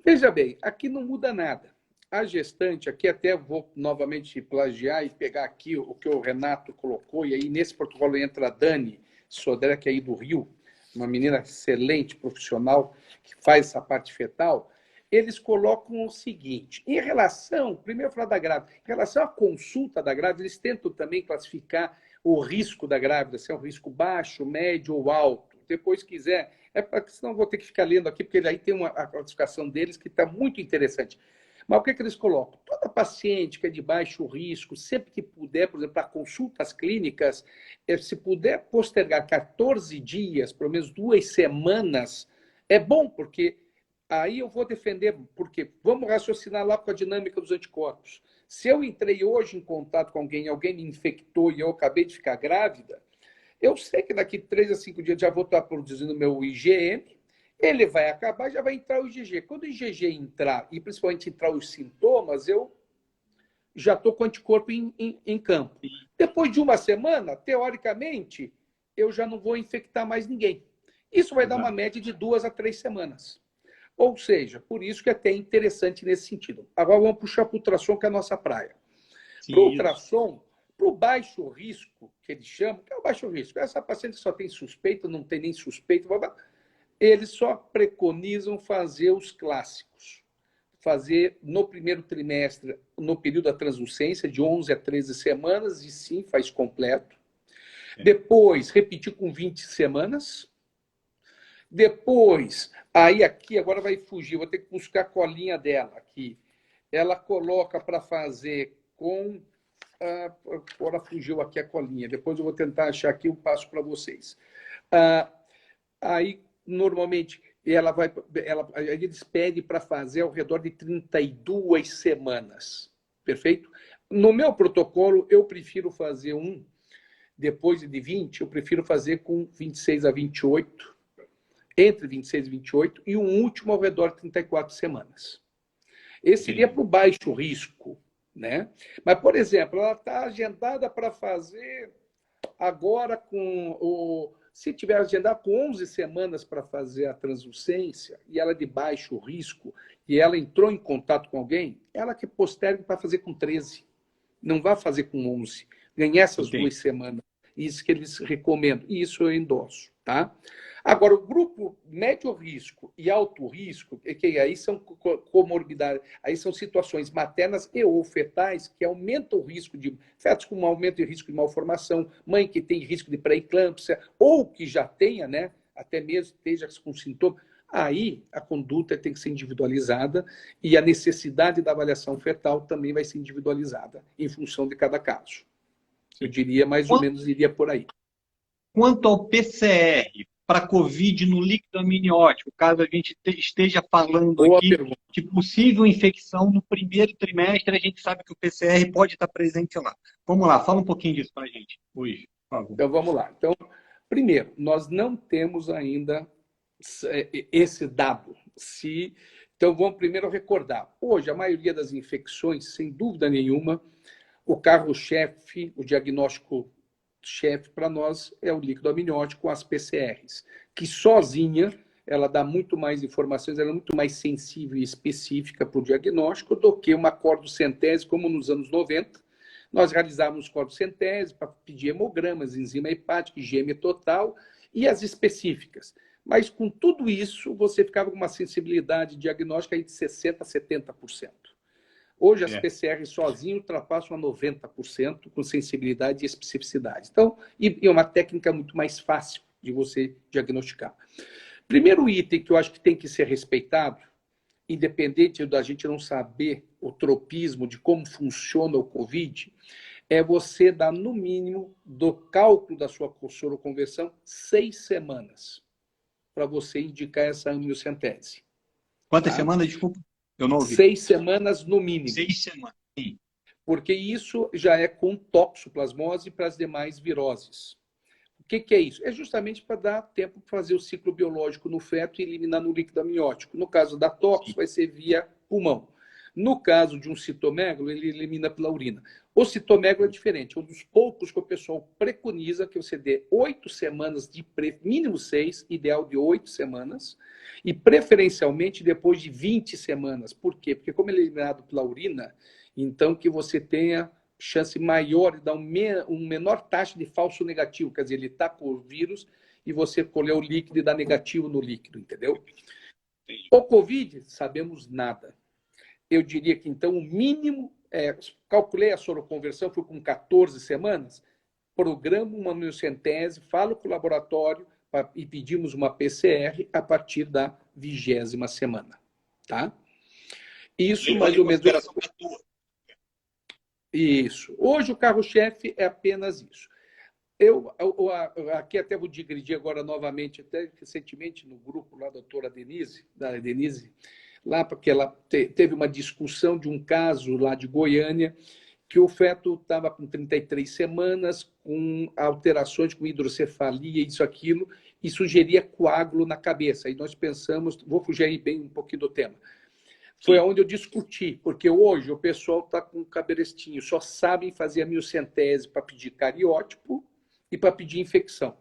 Veja bem, aqui não muda nada. A gestante, aqui até vou novamente plagiar e pegar aqui o que o Renato colocou, e aí nesse protocolo entra a Dani Sodré, que é aí do Rio, uma menina excelente, profissional, que faz essa parte fetal. Eles colocam o seguinte, em relação, primeiro falar da grávida, em relação à consulta da grávida, eles tentam também classificar o risco da grávida, se é um risco baixo, médio ou alto. Depois quiser, porque senão vou ter que ficar lendo aqui, porque aí tem a classificação deles que está muito interessante. Mas o que eles colocam? Toda paciente que é de baixo risco, sempre que puder, por exemplo, para consultas clínicas, se puder postergar 14 dias, pelo menos 2 semanas, é bom, porque aí eu vou defender, porque vamos raciocinar lá com a dinâmica dos anticorpos. Se eu entrei hoje em contato com alguém me infectou e eu acabei de ficar grávida, eu sei que daqui 3 a 5 dias já vou estar produzindo meu IgM, ele vai acabar, já vai entrar o IgG. Quando o IgG entrar, e principalmente entrar os sintomas, eu já estou com anticorpo em campo. Depois de uma semana, teoricamente, eu já não vou infectar mais ninguém. Isso vai dar uma média de 2 a 3 semanas. Ou seja, por isso que é até interessante nesse sentido. Agora vamos puxar para o ultrassom, que é a nossa praia. Para o ultrassom, para o baixo risco, que eles chamam, que é o baixo risco, essa paciente só tem suspeita, não tem nem suspeita, eles só preconizam fazer os clássicos. Fazer no primeiro trimestre, no período da translucência, de 11 a 13 semanas, e sim, faz completo. Depois, repetir com 20 semanas. Depois, aí aqui, agora vai fugir, vou ter que buscar a colinha dela aqui. Ela coloca para fazer com... agora fugiu aqui a colinha, depois eu vou tentar achar aqui, eu passo para vocês. Aí, normalmente, eles pedem para fazer ao redor de 32 semanas, perfeito? No meu protocolo, eu prefiro fazer depois de 20, eu prefiro fazer com 26 a 28, entre 26 e 28, e um último ao redor de 34 semanas. Esse seria para o baixo risco, né? Mas, por exemplo, ela está agendada para fazer agora se tiver agendado com 11 semanas para fazer a translucência, e ela é de baixo risco, e ela entrou em contato com alguém, ela que postergue para fazer com 13. Não vai fazer com 11. Ganhar essas 2 semanas. Isso que eles recomendam. E isso eu endosso, tá? Agora, o grupo médio risco e alto risco, que aí são comorbidades, aí são situações maternas e ou fetais que aumentam o risco de fetos com aumento de risco de malformação, mãe que tem risco de pré-eclâmpsia, ou que já tenha, né, até mesmo esteja com sintoma. Aí a conduta tem que ser individualizada e a necessidade da avaliação fetal também vai ser individualizada em função de cada caso. Eu diria mais ou menos, iria por aí. Quanto ao PCR para COVID no líquido amniótico, caso a gente esteja falando aqui de possível infecção no primeiro trimestre, a gente sabe que o PCR pode estar presente lá. Vamos lá, fala um pouquinho disso para a gente hoje, por favor. Então, vamos lá. Então, primeiro, nós não temos ainda esse dado. Então, vamos primeiro recordar. Hoje, a maioria das infecções, sem dúvida nenhuma, o carro-chefe, o diagnóstico-chefe para nós é o líquido amniótico com as PCRs, que sozinha ela dá muito mais informações, ela é muito mais sensível e específica para o diagnóstico do que uma cordocentese, como nos anos 90. Nós realizávamos cordocentese para pedir hemogramas, enzima hepática, IgM total e as específicas. Mas com tudo isso, você ficava com uma sensibilidade diagnóstica aí de 60% a 70%. Hoje, as PCRs sozinhas ultrapassam a 90% com sensibilidade e especificidade. Então, e é uma técnica muito mais fácil de você diagnosticar. Primeiro item que eu acho que tem que ser respeitado, independente da gente não saber o tropismo de como funciona o COVID, é você dar, no mínimo, do cálculo da sua soroconversão, 6 semanas para você indicar essa amniocentese. Quantas Tá? semanas, desculpa? Eu não ouvi. 6 semanas no mínimo. 6 semanas. Sim. Porque isso já é com toxoplasmose para as demais viroses. O que é isso? É justamente para dar tempo para fazer o ciclo biológico no feto e eliminar no líquido amniótico. No caso da tox, vai ser via pulmão. No caso de um citomegalo, ele elimina pela urina. O citomegalo é diferente, é um dos poucos que o pessoal preconiza que você dê 8 semanas de mínimo 6, ideal de 8 semanas, e preferencialmente depois de 20 semanas. Por quê? Porque como ele é eliminado pela urina, então que você tenha chance maior de dar um menor taxa de falso negativo, quer dizer, ele está com o vírus e você colher o líquido e dar negativo no líquido, entendeu? O Covid, sabemos nada. Eu diria que, então, o mínimo, calculei a soroconversão, foi com 14 semanas, programa uma amniocentese, falo com o laboratório e pedimos uma PCR a partir da 20ª semana. Tá? Isso, mais ou menos. Isso. Hoje o carro-chefe é apenas isso. Eu aqui até vou digredir agora novamente, até recentemente no grupo lá da doutora Denise, lá porque ela teve uma discussão de um caso lá de Goiânia, que o feto estava com 33 semanas, com alterações, com hidrocefalia, isso, aquilo, e sugeria coágulo na cabeça. E nós pensamos, vou fugir aí bem um pouquinho do tema. Foi onde eu discuti, porque hoje o pessoal está com cabrestinho, só sabem fazer a miocentese para pedir cariótipo e para pedir infecção.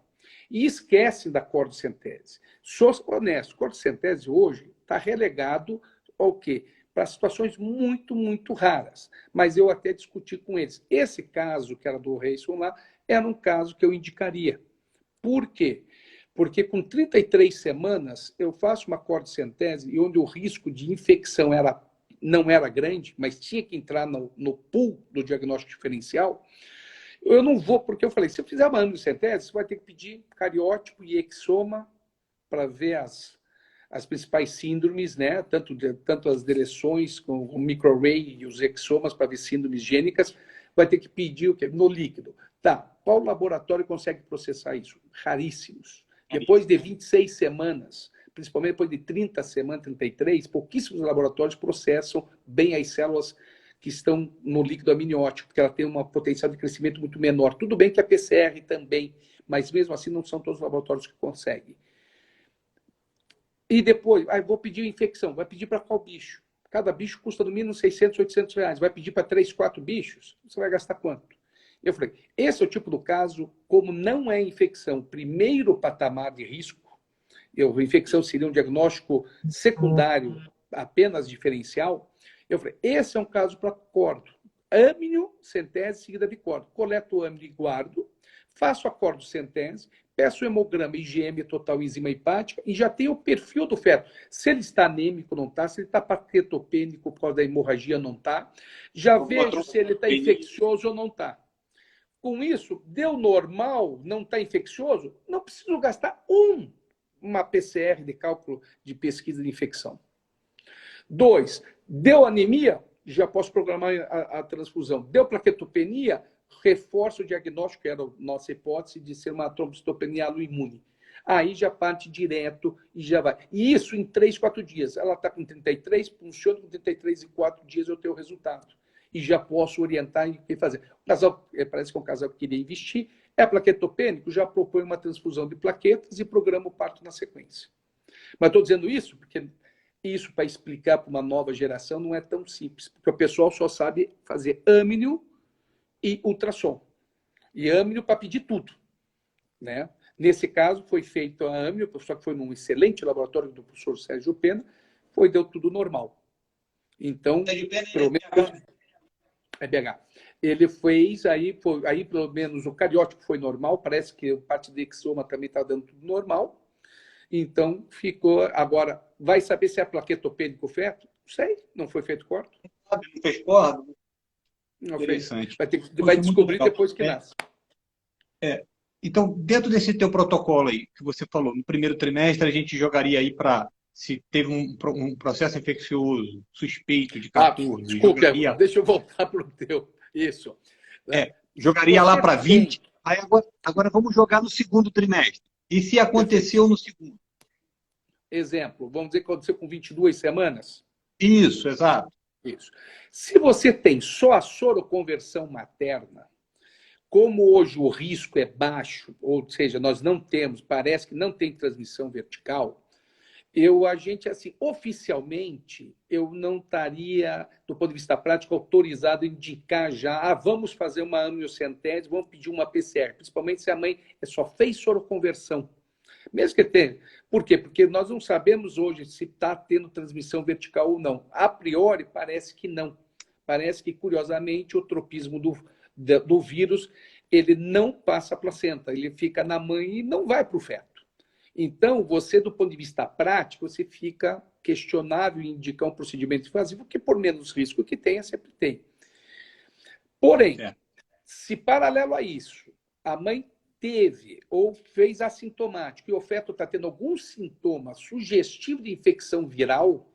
E esquecem da cordocentese. Sou honesto, cordocentese hoje está relegado ao quê? Para situações muito, muito raras. Mas eu até discuti com eles. Esse caso, que era do Reison lá, era um caso que eu indicaria. Por quê? Porque com 33 semanas eu faço uma cordocentese e onde o risco de infecção não era grande, mas tinha que entrar no pool do diagnóstico diferencial, eu não vou, porque eu falei, se eu fizer uma amniocentese, você vai ter que pedir cariótipo e exoma para ver as principais síndromes, né? Tanto as deleções com o microarray e os exomas para ver síndromes gênicas, vai ter que pedir o quê? No líquido. Tá, qual laboratório consegue processar isso? Raríssimos. Depois de 26 semanas, principalmente depois de 30 semanas, 33, pouquíssimos laboratórios processam bem as células que estão no líquido amniótico, porque ela tem uma potencial de crescimento muito menor. Tudo bem que a PCR também, mas mesmo assim não são todos os laboratórios que conseguem. E depois, vou pedir infecção. Vai pedir para qual bicho? Cada bicho custa no mínimo 600, 800 reais. Vai pedir para 3, 4 bichos? Você vai gastar quanto? Eu falei, esse é o tipo do caso, como não é infecção, primeiro patamar de risco, infecção seria um diagnóstico secundário, apenas diferencial, eu falei, esse é um caso para cordo. Amniocentese seguida de cordo. Coleto o amnio e guardo, faço a cordocentese, peço o hemograma IgM total enzima hepática e já tenho o perfil do feto. Se ele está anêmico, não está. Se ele está paquetopênico por causa da hemorragia, não está. Já vejo se ele está infeccioso ou não está. Com isso, deu normal, não está infeccioso, não preciso gastar uma PCR de cálculo de pesquisa de infecção. 2, deu anemia, já posso programar a transfusão. Deu plaquetopenia, reforça o diagnóstico, que era a nossa hipótese de ser uma trombocitopenia autoimune. Aí já parte direto e já vai. E isso em 3, 4 dias. Ela está com 33, funciona com 33 e 4 dias eu tenho o resultado. E já posso orientar em o que fazer. O casal, parece que é um casal que queria investir, é plaquetopênico, já propõe uma transfusão de plaquetas e programa o parto na sequência. Mas estou dizendo isso porque isso, para explicar para uma nova geração, não é tão simples, porque o pessoal só sabe fazer amnio e ultrassom. E amnio para pedir tudo. Né? Nesse caso, foi feito a amnio, só que foi num excelente laboratório do professor Sérgio Pena, deu tudo normal. Então, pelo menos... É BH. Ele fez, aí pelo menos o cariótipo foi normal, parece que a parte de exoma também está dando tudo normal. Então, ficou... Agora, vai saber se é plaquetopênico o feto? Não sei, não foi feito corte. Não fez corte? Não fez. Vai descobrir depois que nasce. Então, dentro desse teu protocolo aí, que você falou, no primeiro trimestre a gente jogaria aí para... Se teve um processo infeccioso suspeito de 14, desculpa, deixa eu voltar para o teu. Isso. né? Jogaria lá para Tem, 20. Aí agora vamos jogar no segundo trimestre. E se aconteceu no segundo? exemplo, vamos dizer que aconteceu com 22 semanas? Isso, exato. Isso. Se você tem só a soroconversão materna, como hoje o risco é baixo, ou seja, nós não temos, parece que não tem transmissão vertical, a gente, assim, oficialmente, eu não estaria, do ponto de vista prático, autorizado a indicar já, vamos fazer uma amniocentese, vamos pedir uma PCR, principalmente se a mãe só fez soroconversão. Mesmo que tenha. Por quê? Porque nós não sabemos hoje se está tendo transmissão vertical ou não. A priori, parece que não. Parece que, curiosamente, o tropismo do vírus, ele não passa a placenta, ele fica na mãe e não vai para o feto. Então, você, do ponto de vista prático, você fica questionável em indicar um procedimento invasivo, que por menos risco que tenha, sempre tem. Porém, se paralelo a isso, a mãe teve ou fez assintomático e o feto está tendo algum sintoma sugestivo de infecção viral,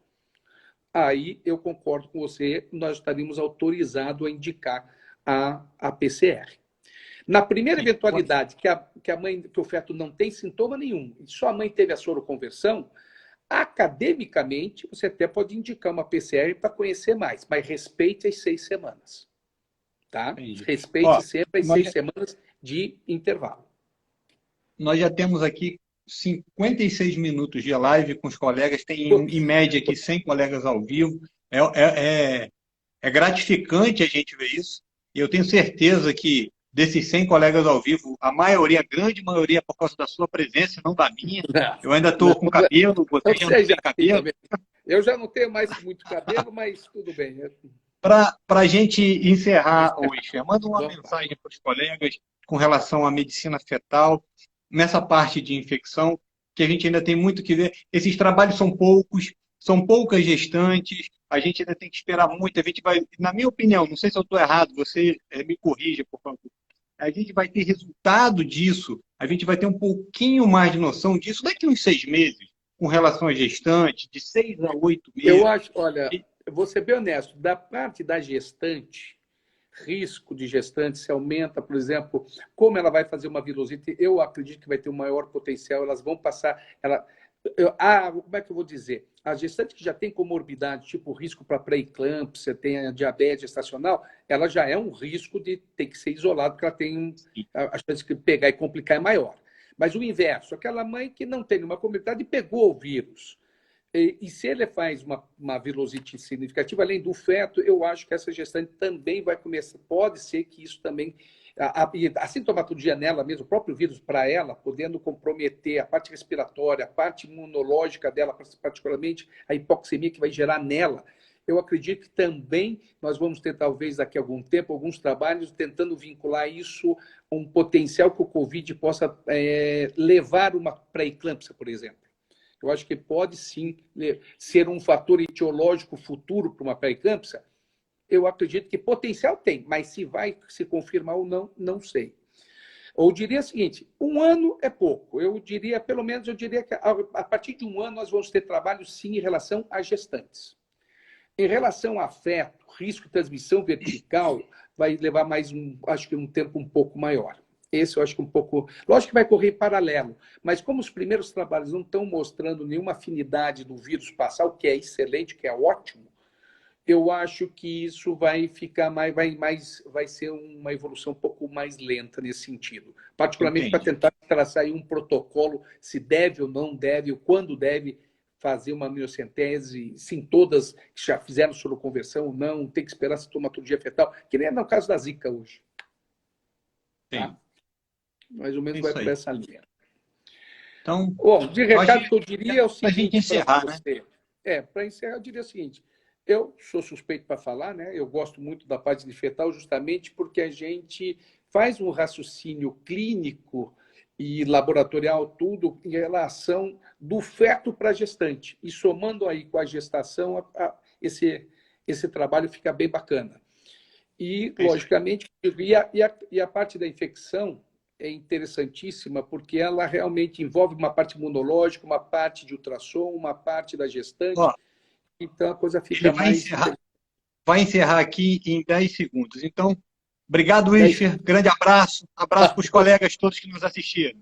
aí eu concordo com você, nós estaríamos autorizados a indicar a PCR. Na primeira eventualidade que o feto não tem sintoma nenhum, e só a mãe teve a soroconversão, academicamente, você até pode indicar uma PCR para conhecer mais, mas respeite as 6 semanas. Tá? Respeite sempre as 6 semanas de intervalo. Nós já temos aqui 56 minutos de live com os colegas, tem em média aqui 100 colegas ao vivo. É gratificante a gente ver isso, e eu tenho certeza que desses 100 colegas ao vivo, a maioria, a grande maioria, é por causa da sua presença, não da minha. Eu ainda estou com cabelo, você já não tem cabelo. Eu já não tenho mais muito cabelo, mas tudo bem. Para a gente encerrar hoje, manda uma mensagem para os colegas com relação à medicina fetal, nessa parte de infecção, que a gente ainda tem muito que ver. Esses trabalhos são poucos, são poucas gestantes, a gente ainda tem que esperar muito. A gente vai, na minha opinião, não sei se eu estou errado, você me corrija, por favor. A gente vai ter resultado disso, a gente vai ter um pouquinho mais de noção disso daqui a uns 6 meses, com relação à gestante, de 6 a 8 meses. Eu acho, olha, vou ser bem honesto, da parte da gestante, risco de gestante se aumenta, por exemplo, como ela vai fazer uma virosite, eu acredito que vai ter um maior potencial, elas vão passar... como é que eu vou dizer? A gestante que já tem comorbidade, tipo risco para pré-eclâmpsia, tem a diabetes gestacional, ela já é um risco de ter que ser isolado, porque ela tem a chance de pegar e complicar é maior. Mas o inverso, aquela mãe que não tem nenhuma comorbidade e pegou o vírus, e se ele faz uma virosite significativa, além do feto, eu acho que essa gestante também vai começar. Pode ser que isso também. A sintomatologia nela mesmo, o próprio vírus para ela, podendo comprometer a parte respiratória, a parte imunológica dela, particularmente a hipoxemia que vai gerar nela. Eu acredito que também nós vamos ter, talvez, daqui a algum tempo, alguns trabalhos tentando vincular isso a um potencial que o Covid possa levar uma pré-eclâmpsia, por exemplo. Eu acho que pode, sim, ser um fator etiológico futuro para uma pré-eclâmpsia. Eu acredito que potencial tem, mas se vai se confirmar ou não, não sei. Ou diria o seguinte, 1 ano é pouco. Eu diria que a partir de 1 ano nós vamos ter trabalho, sim, em relação às gestantes. Em relação a feto, risco de transmissão vertical, vai levar acho que um tempo um pouco maior. Esse eu acho que um pouco... Lógico que vai correr em paralelo, mas como os primeiros trabalhos não estão mostrando nenhuma afinidade do vírus passar, o que é excelente, que é ótimo, eu acho que isso vai ficar vai ser uma evolução um pouco mais lenta nesse sentido. Particularmente para tentar traçar aí um protocolo, se deve ou não deve, ou quando deve fazer uma amniocentese, se todas que já fizeram soroconversão ou não, tem que esperar a sintomatologia fetal, que nem é no caso da Zika hoje. Tá? Mais ou menos vai por essa linha. Então, bom, de recado que eu diria é o seguinte... Para a gente encerrar, né? Para encerrar, eu diria o seguinte, eu sou suspeito para falar, né? Eu gosto muito da parte de fetal justamente porque a gente faz um raciocínio clínico e laboratorial, tudo, em relação do feto para a gestante. E somando aí com a gestação, esse trabalho fica bem bacana. E, logicamente, a parte da infecção é interessantíssima, porque ela realmente envolve uma parte imunológica, uma parte de ultrassom, uma parte da gestante. Então, a coisa fica mais... Vai encerrar aqui em 10 segundos. Então, Obrigado, Wilfer. Grande abraço. Abraço para os colegas todos que nos assistiram.